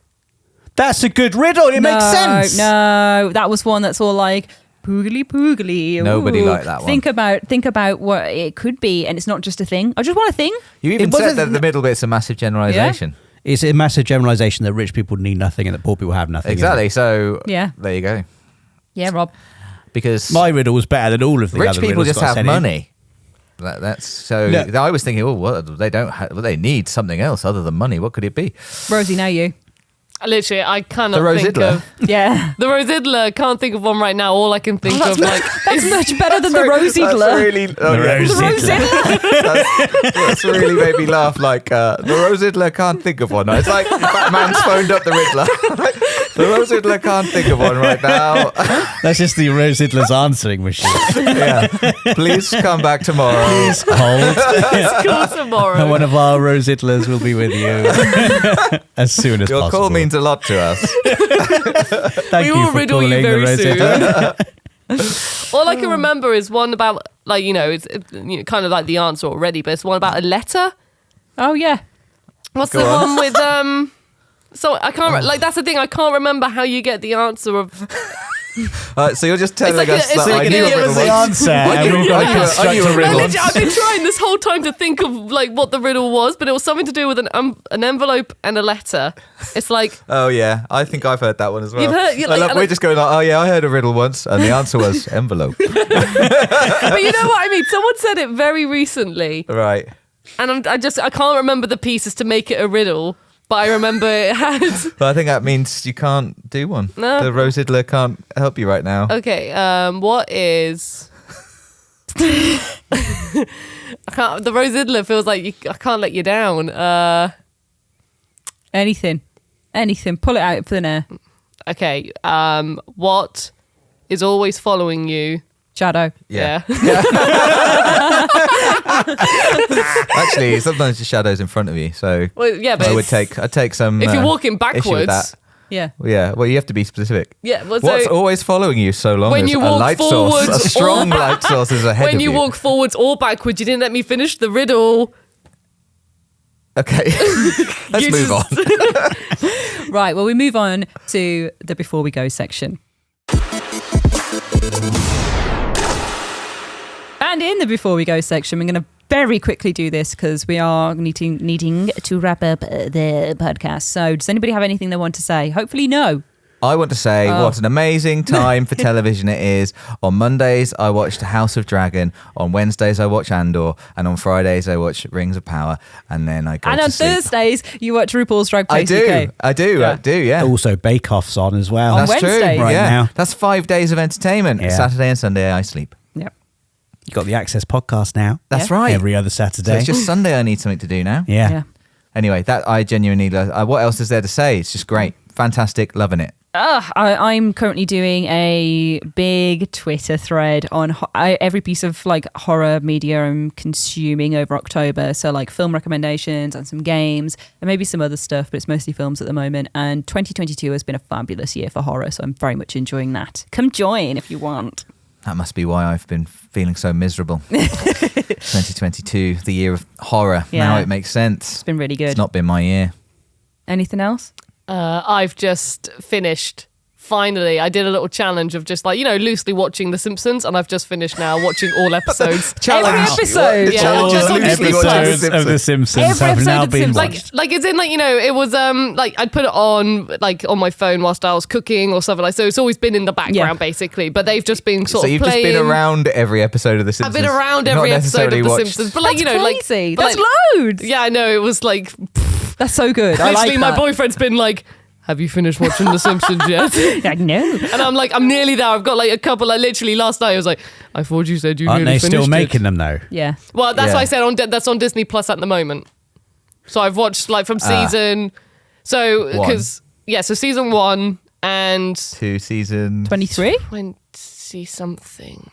That's a good riddle. It makes sense. No, that was one that's all like poogly poogly. Nobody Ooh. liked that one. Think about what it could be, and it's not just a thing. I just want a thing. You even It said wasn't- that the middle bit's a massive generalization. It's a massive generalization that rich people need nothing and that poor people have nothing. isn't Exactly. it? So Yeah. there you go. Yeah, Rob. Because My riddle was better than all of the rich other people riddles just got have sent in. money. That's so. No. I was thinking, oh, what they don't. Well, they need something else other than money. What could it be? Rosie, now you. Literally, I cannot The Rose think Idler? of Yeah. the Rose Idler. Can't think of one right now. All I can think of like That's much better than the Rosie That's Idler. really, The Rose The Rose Idler. that's really made me laugh. Like the Rose Idler can't think of one. It's like Batman's phoned up the Riddler. The Rose Idler can't think of one right now. That's just the Rose Idler's answering machine. Yeah. Please come back tomorrow. Please hold. Call tomorrow. One of our Rose Idlers will be with you as soon as Your possible. call means a lot to us. Thank We you will for riddle you calling the very Rose soon. Idler. All I can remember is one about, like, it's kind of like the answer already, but it's one about a letter. Oh yeah. What's Go the on. one with So I can't like that's the thing. I can't remember how you get the answer of. So you're just telling like us it's that like I an knew idiot a was riddle the once. answer. I knew- and we've got I to knew- I construct knew a a riddle. riddle. I've been trying this whole time to think of like what the riddle was, but it was something to do with an envelope and a letter. It's like Oh yeah, I think I've heard that one as well. You've heard- I love, we're just going like, oh yeah, I heard a riddle once, and the answer was envelope. but you know what I mean. Someone said it very recently, Right. and I can't remember the pieces to make it a riddle. But I remember it had. But I think that means you can't do one. No. The Rose Idler can't help you right now. Okay, what is? I can't. The Rose Idler feels like I can't let you down. Anything. Pull it out of thin air. Okay. What is always following you? Shadow. Yeah. Yeah. Actually, sometimes your shadow's in front of you, so Well, yeah, but I'd take some. if you're walking issue with backwards. that. Yeah. Yeah, well, you have to be specific. Yeah. Well, What's so always following you so long? when as you a walk light source, forwards a strong or- light source is ahead when of you walk forwards or backwards, you didn't let me finish the riddle. Okay, let's You move just- on. Right. Well, we move on to the before we go section. And in the before we go section, we're going to very quickly do this because we are needing to wrap up the podcast. So does anybody have anything they want to say? Hopefully no. I want to say what an amazing time for television it is. On Mondays, I watched House of Dragon. On Wednesdays, I watch Andor. And on Fridays, I watch Rings of Power. And then I go And to on sleep. Thursdays, you watch RuPaul's Drag I Race do. UK. I do, yeah. Also, Bake Off's on as well. On That's true. Wednesdays. Right yeah. now. That's 5 days of entertainment. Yeah. Saturday and Sunday, I sleep. Yep. You got the Access podcast now. That's Yeah. right. Every other So Saturday. it's just Sunday I need something to do now. yeah. Yeah. Anyway, that I genuinely love. What else is there to say? It's just great. Fantastic. Loving it. I'm currently doing a big Twitter thread on every piece of like horror media I'm consuming over October. So like film recommendations and some games and maybe some other stuff, but it's mostly films at the moment. And 2022 has been a fabulous year for horror, so I'm very much enjoying that. Come join if you want. That must be why I've been feeling so miserable. 2022, the year of horror. Yeah. Now it makes sense. It's been really good. It's not been my year. Anything else? I've just finished. Finally, I did a little challenge of just like, loosely watching The Simpsons, and I've just finished now watching all episodes. Every episode. The Yeah, challenge all is loosely episodes watching Episodes of The Simpsons Every have episode now of The been Simpsons. watched. Like it's in like, it was like I'd put it on like on my phone whilst I was cooking or something like so. It's always been in the background Yeah. basically, but they've just been sort So of you've playing. just been around every episode of The I've Simpsons. been around Not every episode of necessarily The watched- Simpsons, but like That's crazy. but That's like, loads. yeah, I know it was like That's so good. I literally like my that. boyfriend's been like, have you finished watching The Simpsons yet? Like, no. And I'm like, I'm nearly there. I've got like a couple. Like literally last night, I was like, I thought you said you Aren't nearly they finished still making it. them though? Yeah. Well, that's Yeah. why I said that's on Disney Plus at the moment. So I've watched like from season. So One. because so season 1 and 2 seasons. 23? 20 something.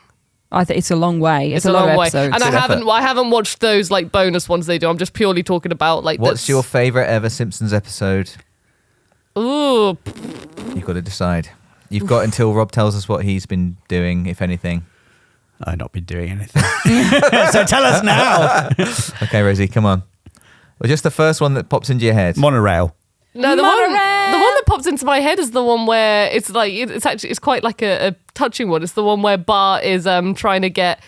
I think it's a long way. It's a long lot of way, episodes. and Good I haven't watched those like bonus ones they do. I'm just purely talking about like. What's your favourite ever Simpsons episode? Ooh, You've got to decide. You've got until Rob tells us what he's been doing, if anything. I've not been doing anything. So tell us now. Okay, Rosie, come on. Well, just the first one that pops into your head. Monorail. no, the Monorail. one that pops into my head is the one where it's like it's quite like a touching one. It's the one where Bart is trying to get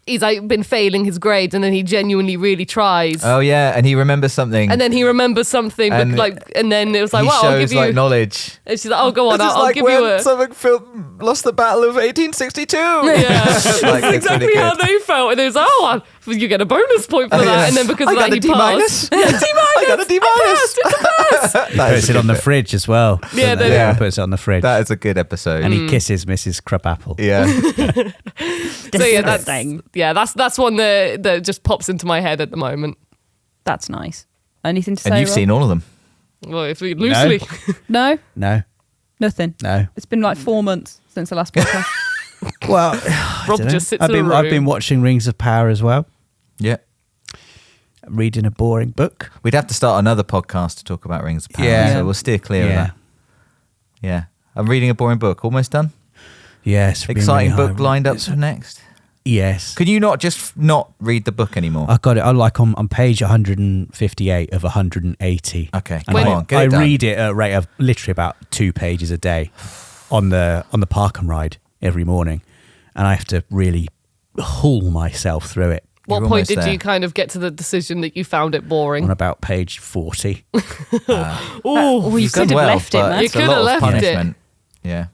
he's like been failing his grades and then he genuinely really tries. Oh yeah, and he remembers something. And then he remembers something, And and then it was like, he well, shows I'll give you. like knowledge. And she's like, oh, go on, This is I'll like give when you a. Southern Phil lost the Battle of 1862. Yeah, Like, that's it's exactly really how good. they felt. And it was like, oh, you get a bonus point for that. Yeah. And then because I of got that, a he D passed. minus. Yeah, D minus. I got a D minus. That is Puts a it on good the bit. fridge as well. Yeah, doesn't they- it? Yeah. Puts it on the fridge. That is a good episode. And he kisses Mrs. Crabapple. Yeah. So yeah, Disgusting. that's one that just pops into my head at the moment. That's nice. Anything to say? And you've Rob? seen all of them. Well, if we loosely. No, No, nothing. no. It's been like 4 months since the last podcast. Well, Rob just sits I've in a been room. watching Rings of Power as well. Yeah. Reading a boring book. We'd have to start another podcast to talk about Rings of Power, Yeah. so we'll steer clear of Yeah. that. Yeah. I'm reading a boring book. Almost done? Yes. it's been Exciting really book hard. lined up for next? Yes. Could you not just not read the book anymore? I got it. I'm like on page 158 of 180. Okay. And Come I, on, get I it done. read it at a rate of literally about 2 pages a day on the park and ride every morning, and I have to really haul myself through it. What You're point almost did there. you kind of get to the decision that you found it boring? On about page 40. Oh, you You've could done have well, left it, but man. it's You a could lot have of left it. punishment. Yeah.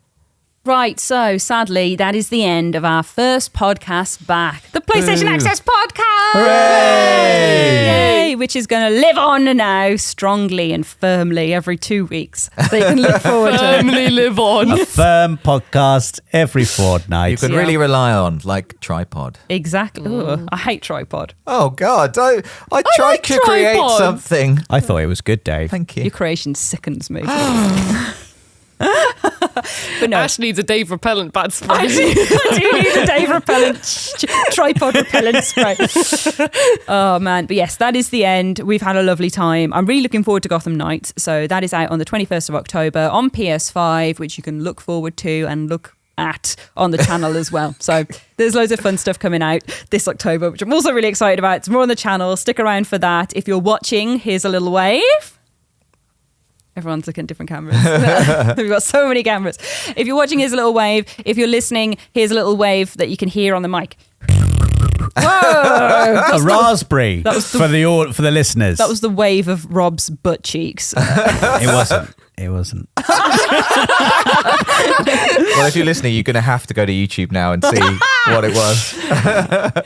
Right, so sadly, that is the end of our first podcast back. The PlayStation Access Podcast! Hooray! Yay! Which is going to live on now strongly and firmly every 2 weeks. So you can look forward to it. firmly live on. A firm podcast every fortnight. You can Yeah. really rely on, like tripod. Exactly. Ugh, I hate tripod. Oh, God. I tried like to create tripods. something. I thought it was good, Dave. Thank you. Your creation sickens me. But no, Ash needs a Dave repellent bad I spray. do need a Dave repellent, tripod repellent spray. Oh, man. But yes, that is the end. We've had a lovely time. I'm really looking forward to Gotham Knights. So that is out on the 21st of October on PS5, which you can look forward to and look at on the channel as well. So there's loads of fun stuff coming out this October, which I'm also really excited about. It's more on the channel. Stick around for that. If you're watching, here's a little wave. Everyone's looking at different cameras. We've got so many cameras. If you're watching, here's a little wave. If you're listening, here's a little wave that you can hear on the mic. Whoa! A raspberry was the- for the listeners. That was the wave of Rob's butt cheeks. It wasn't. It wasn't. Well, if you're listening, you're going to have to go to YouTube now and see what it was.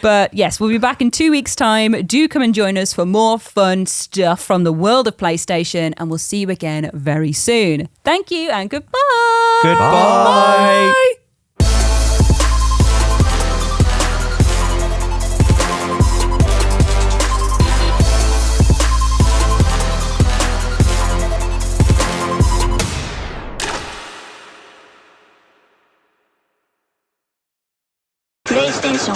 But yes, we'll be back in 2 weeks' time. Do come and join us for more fun stuff from the world of PlayStation, and we'll see you again very soon. Thank you and goodbye. Goodbye. PlayStation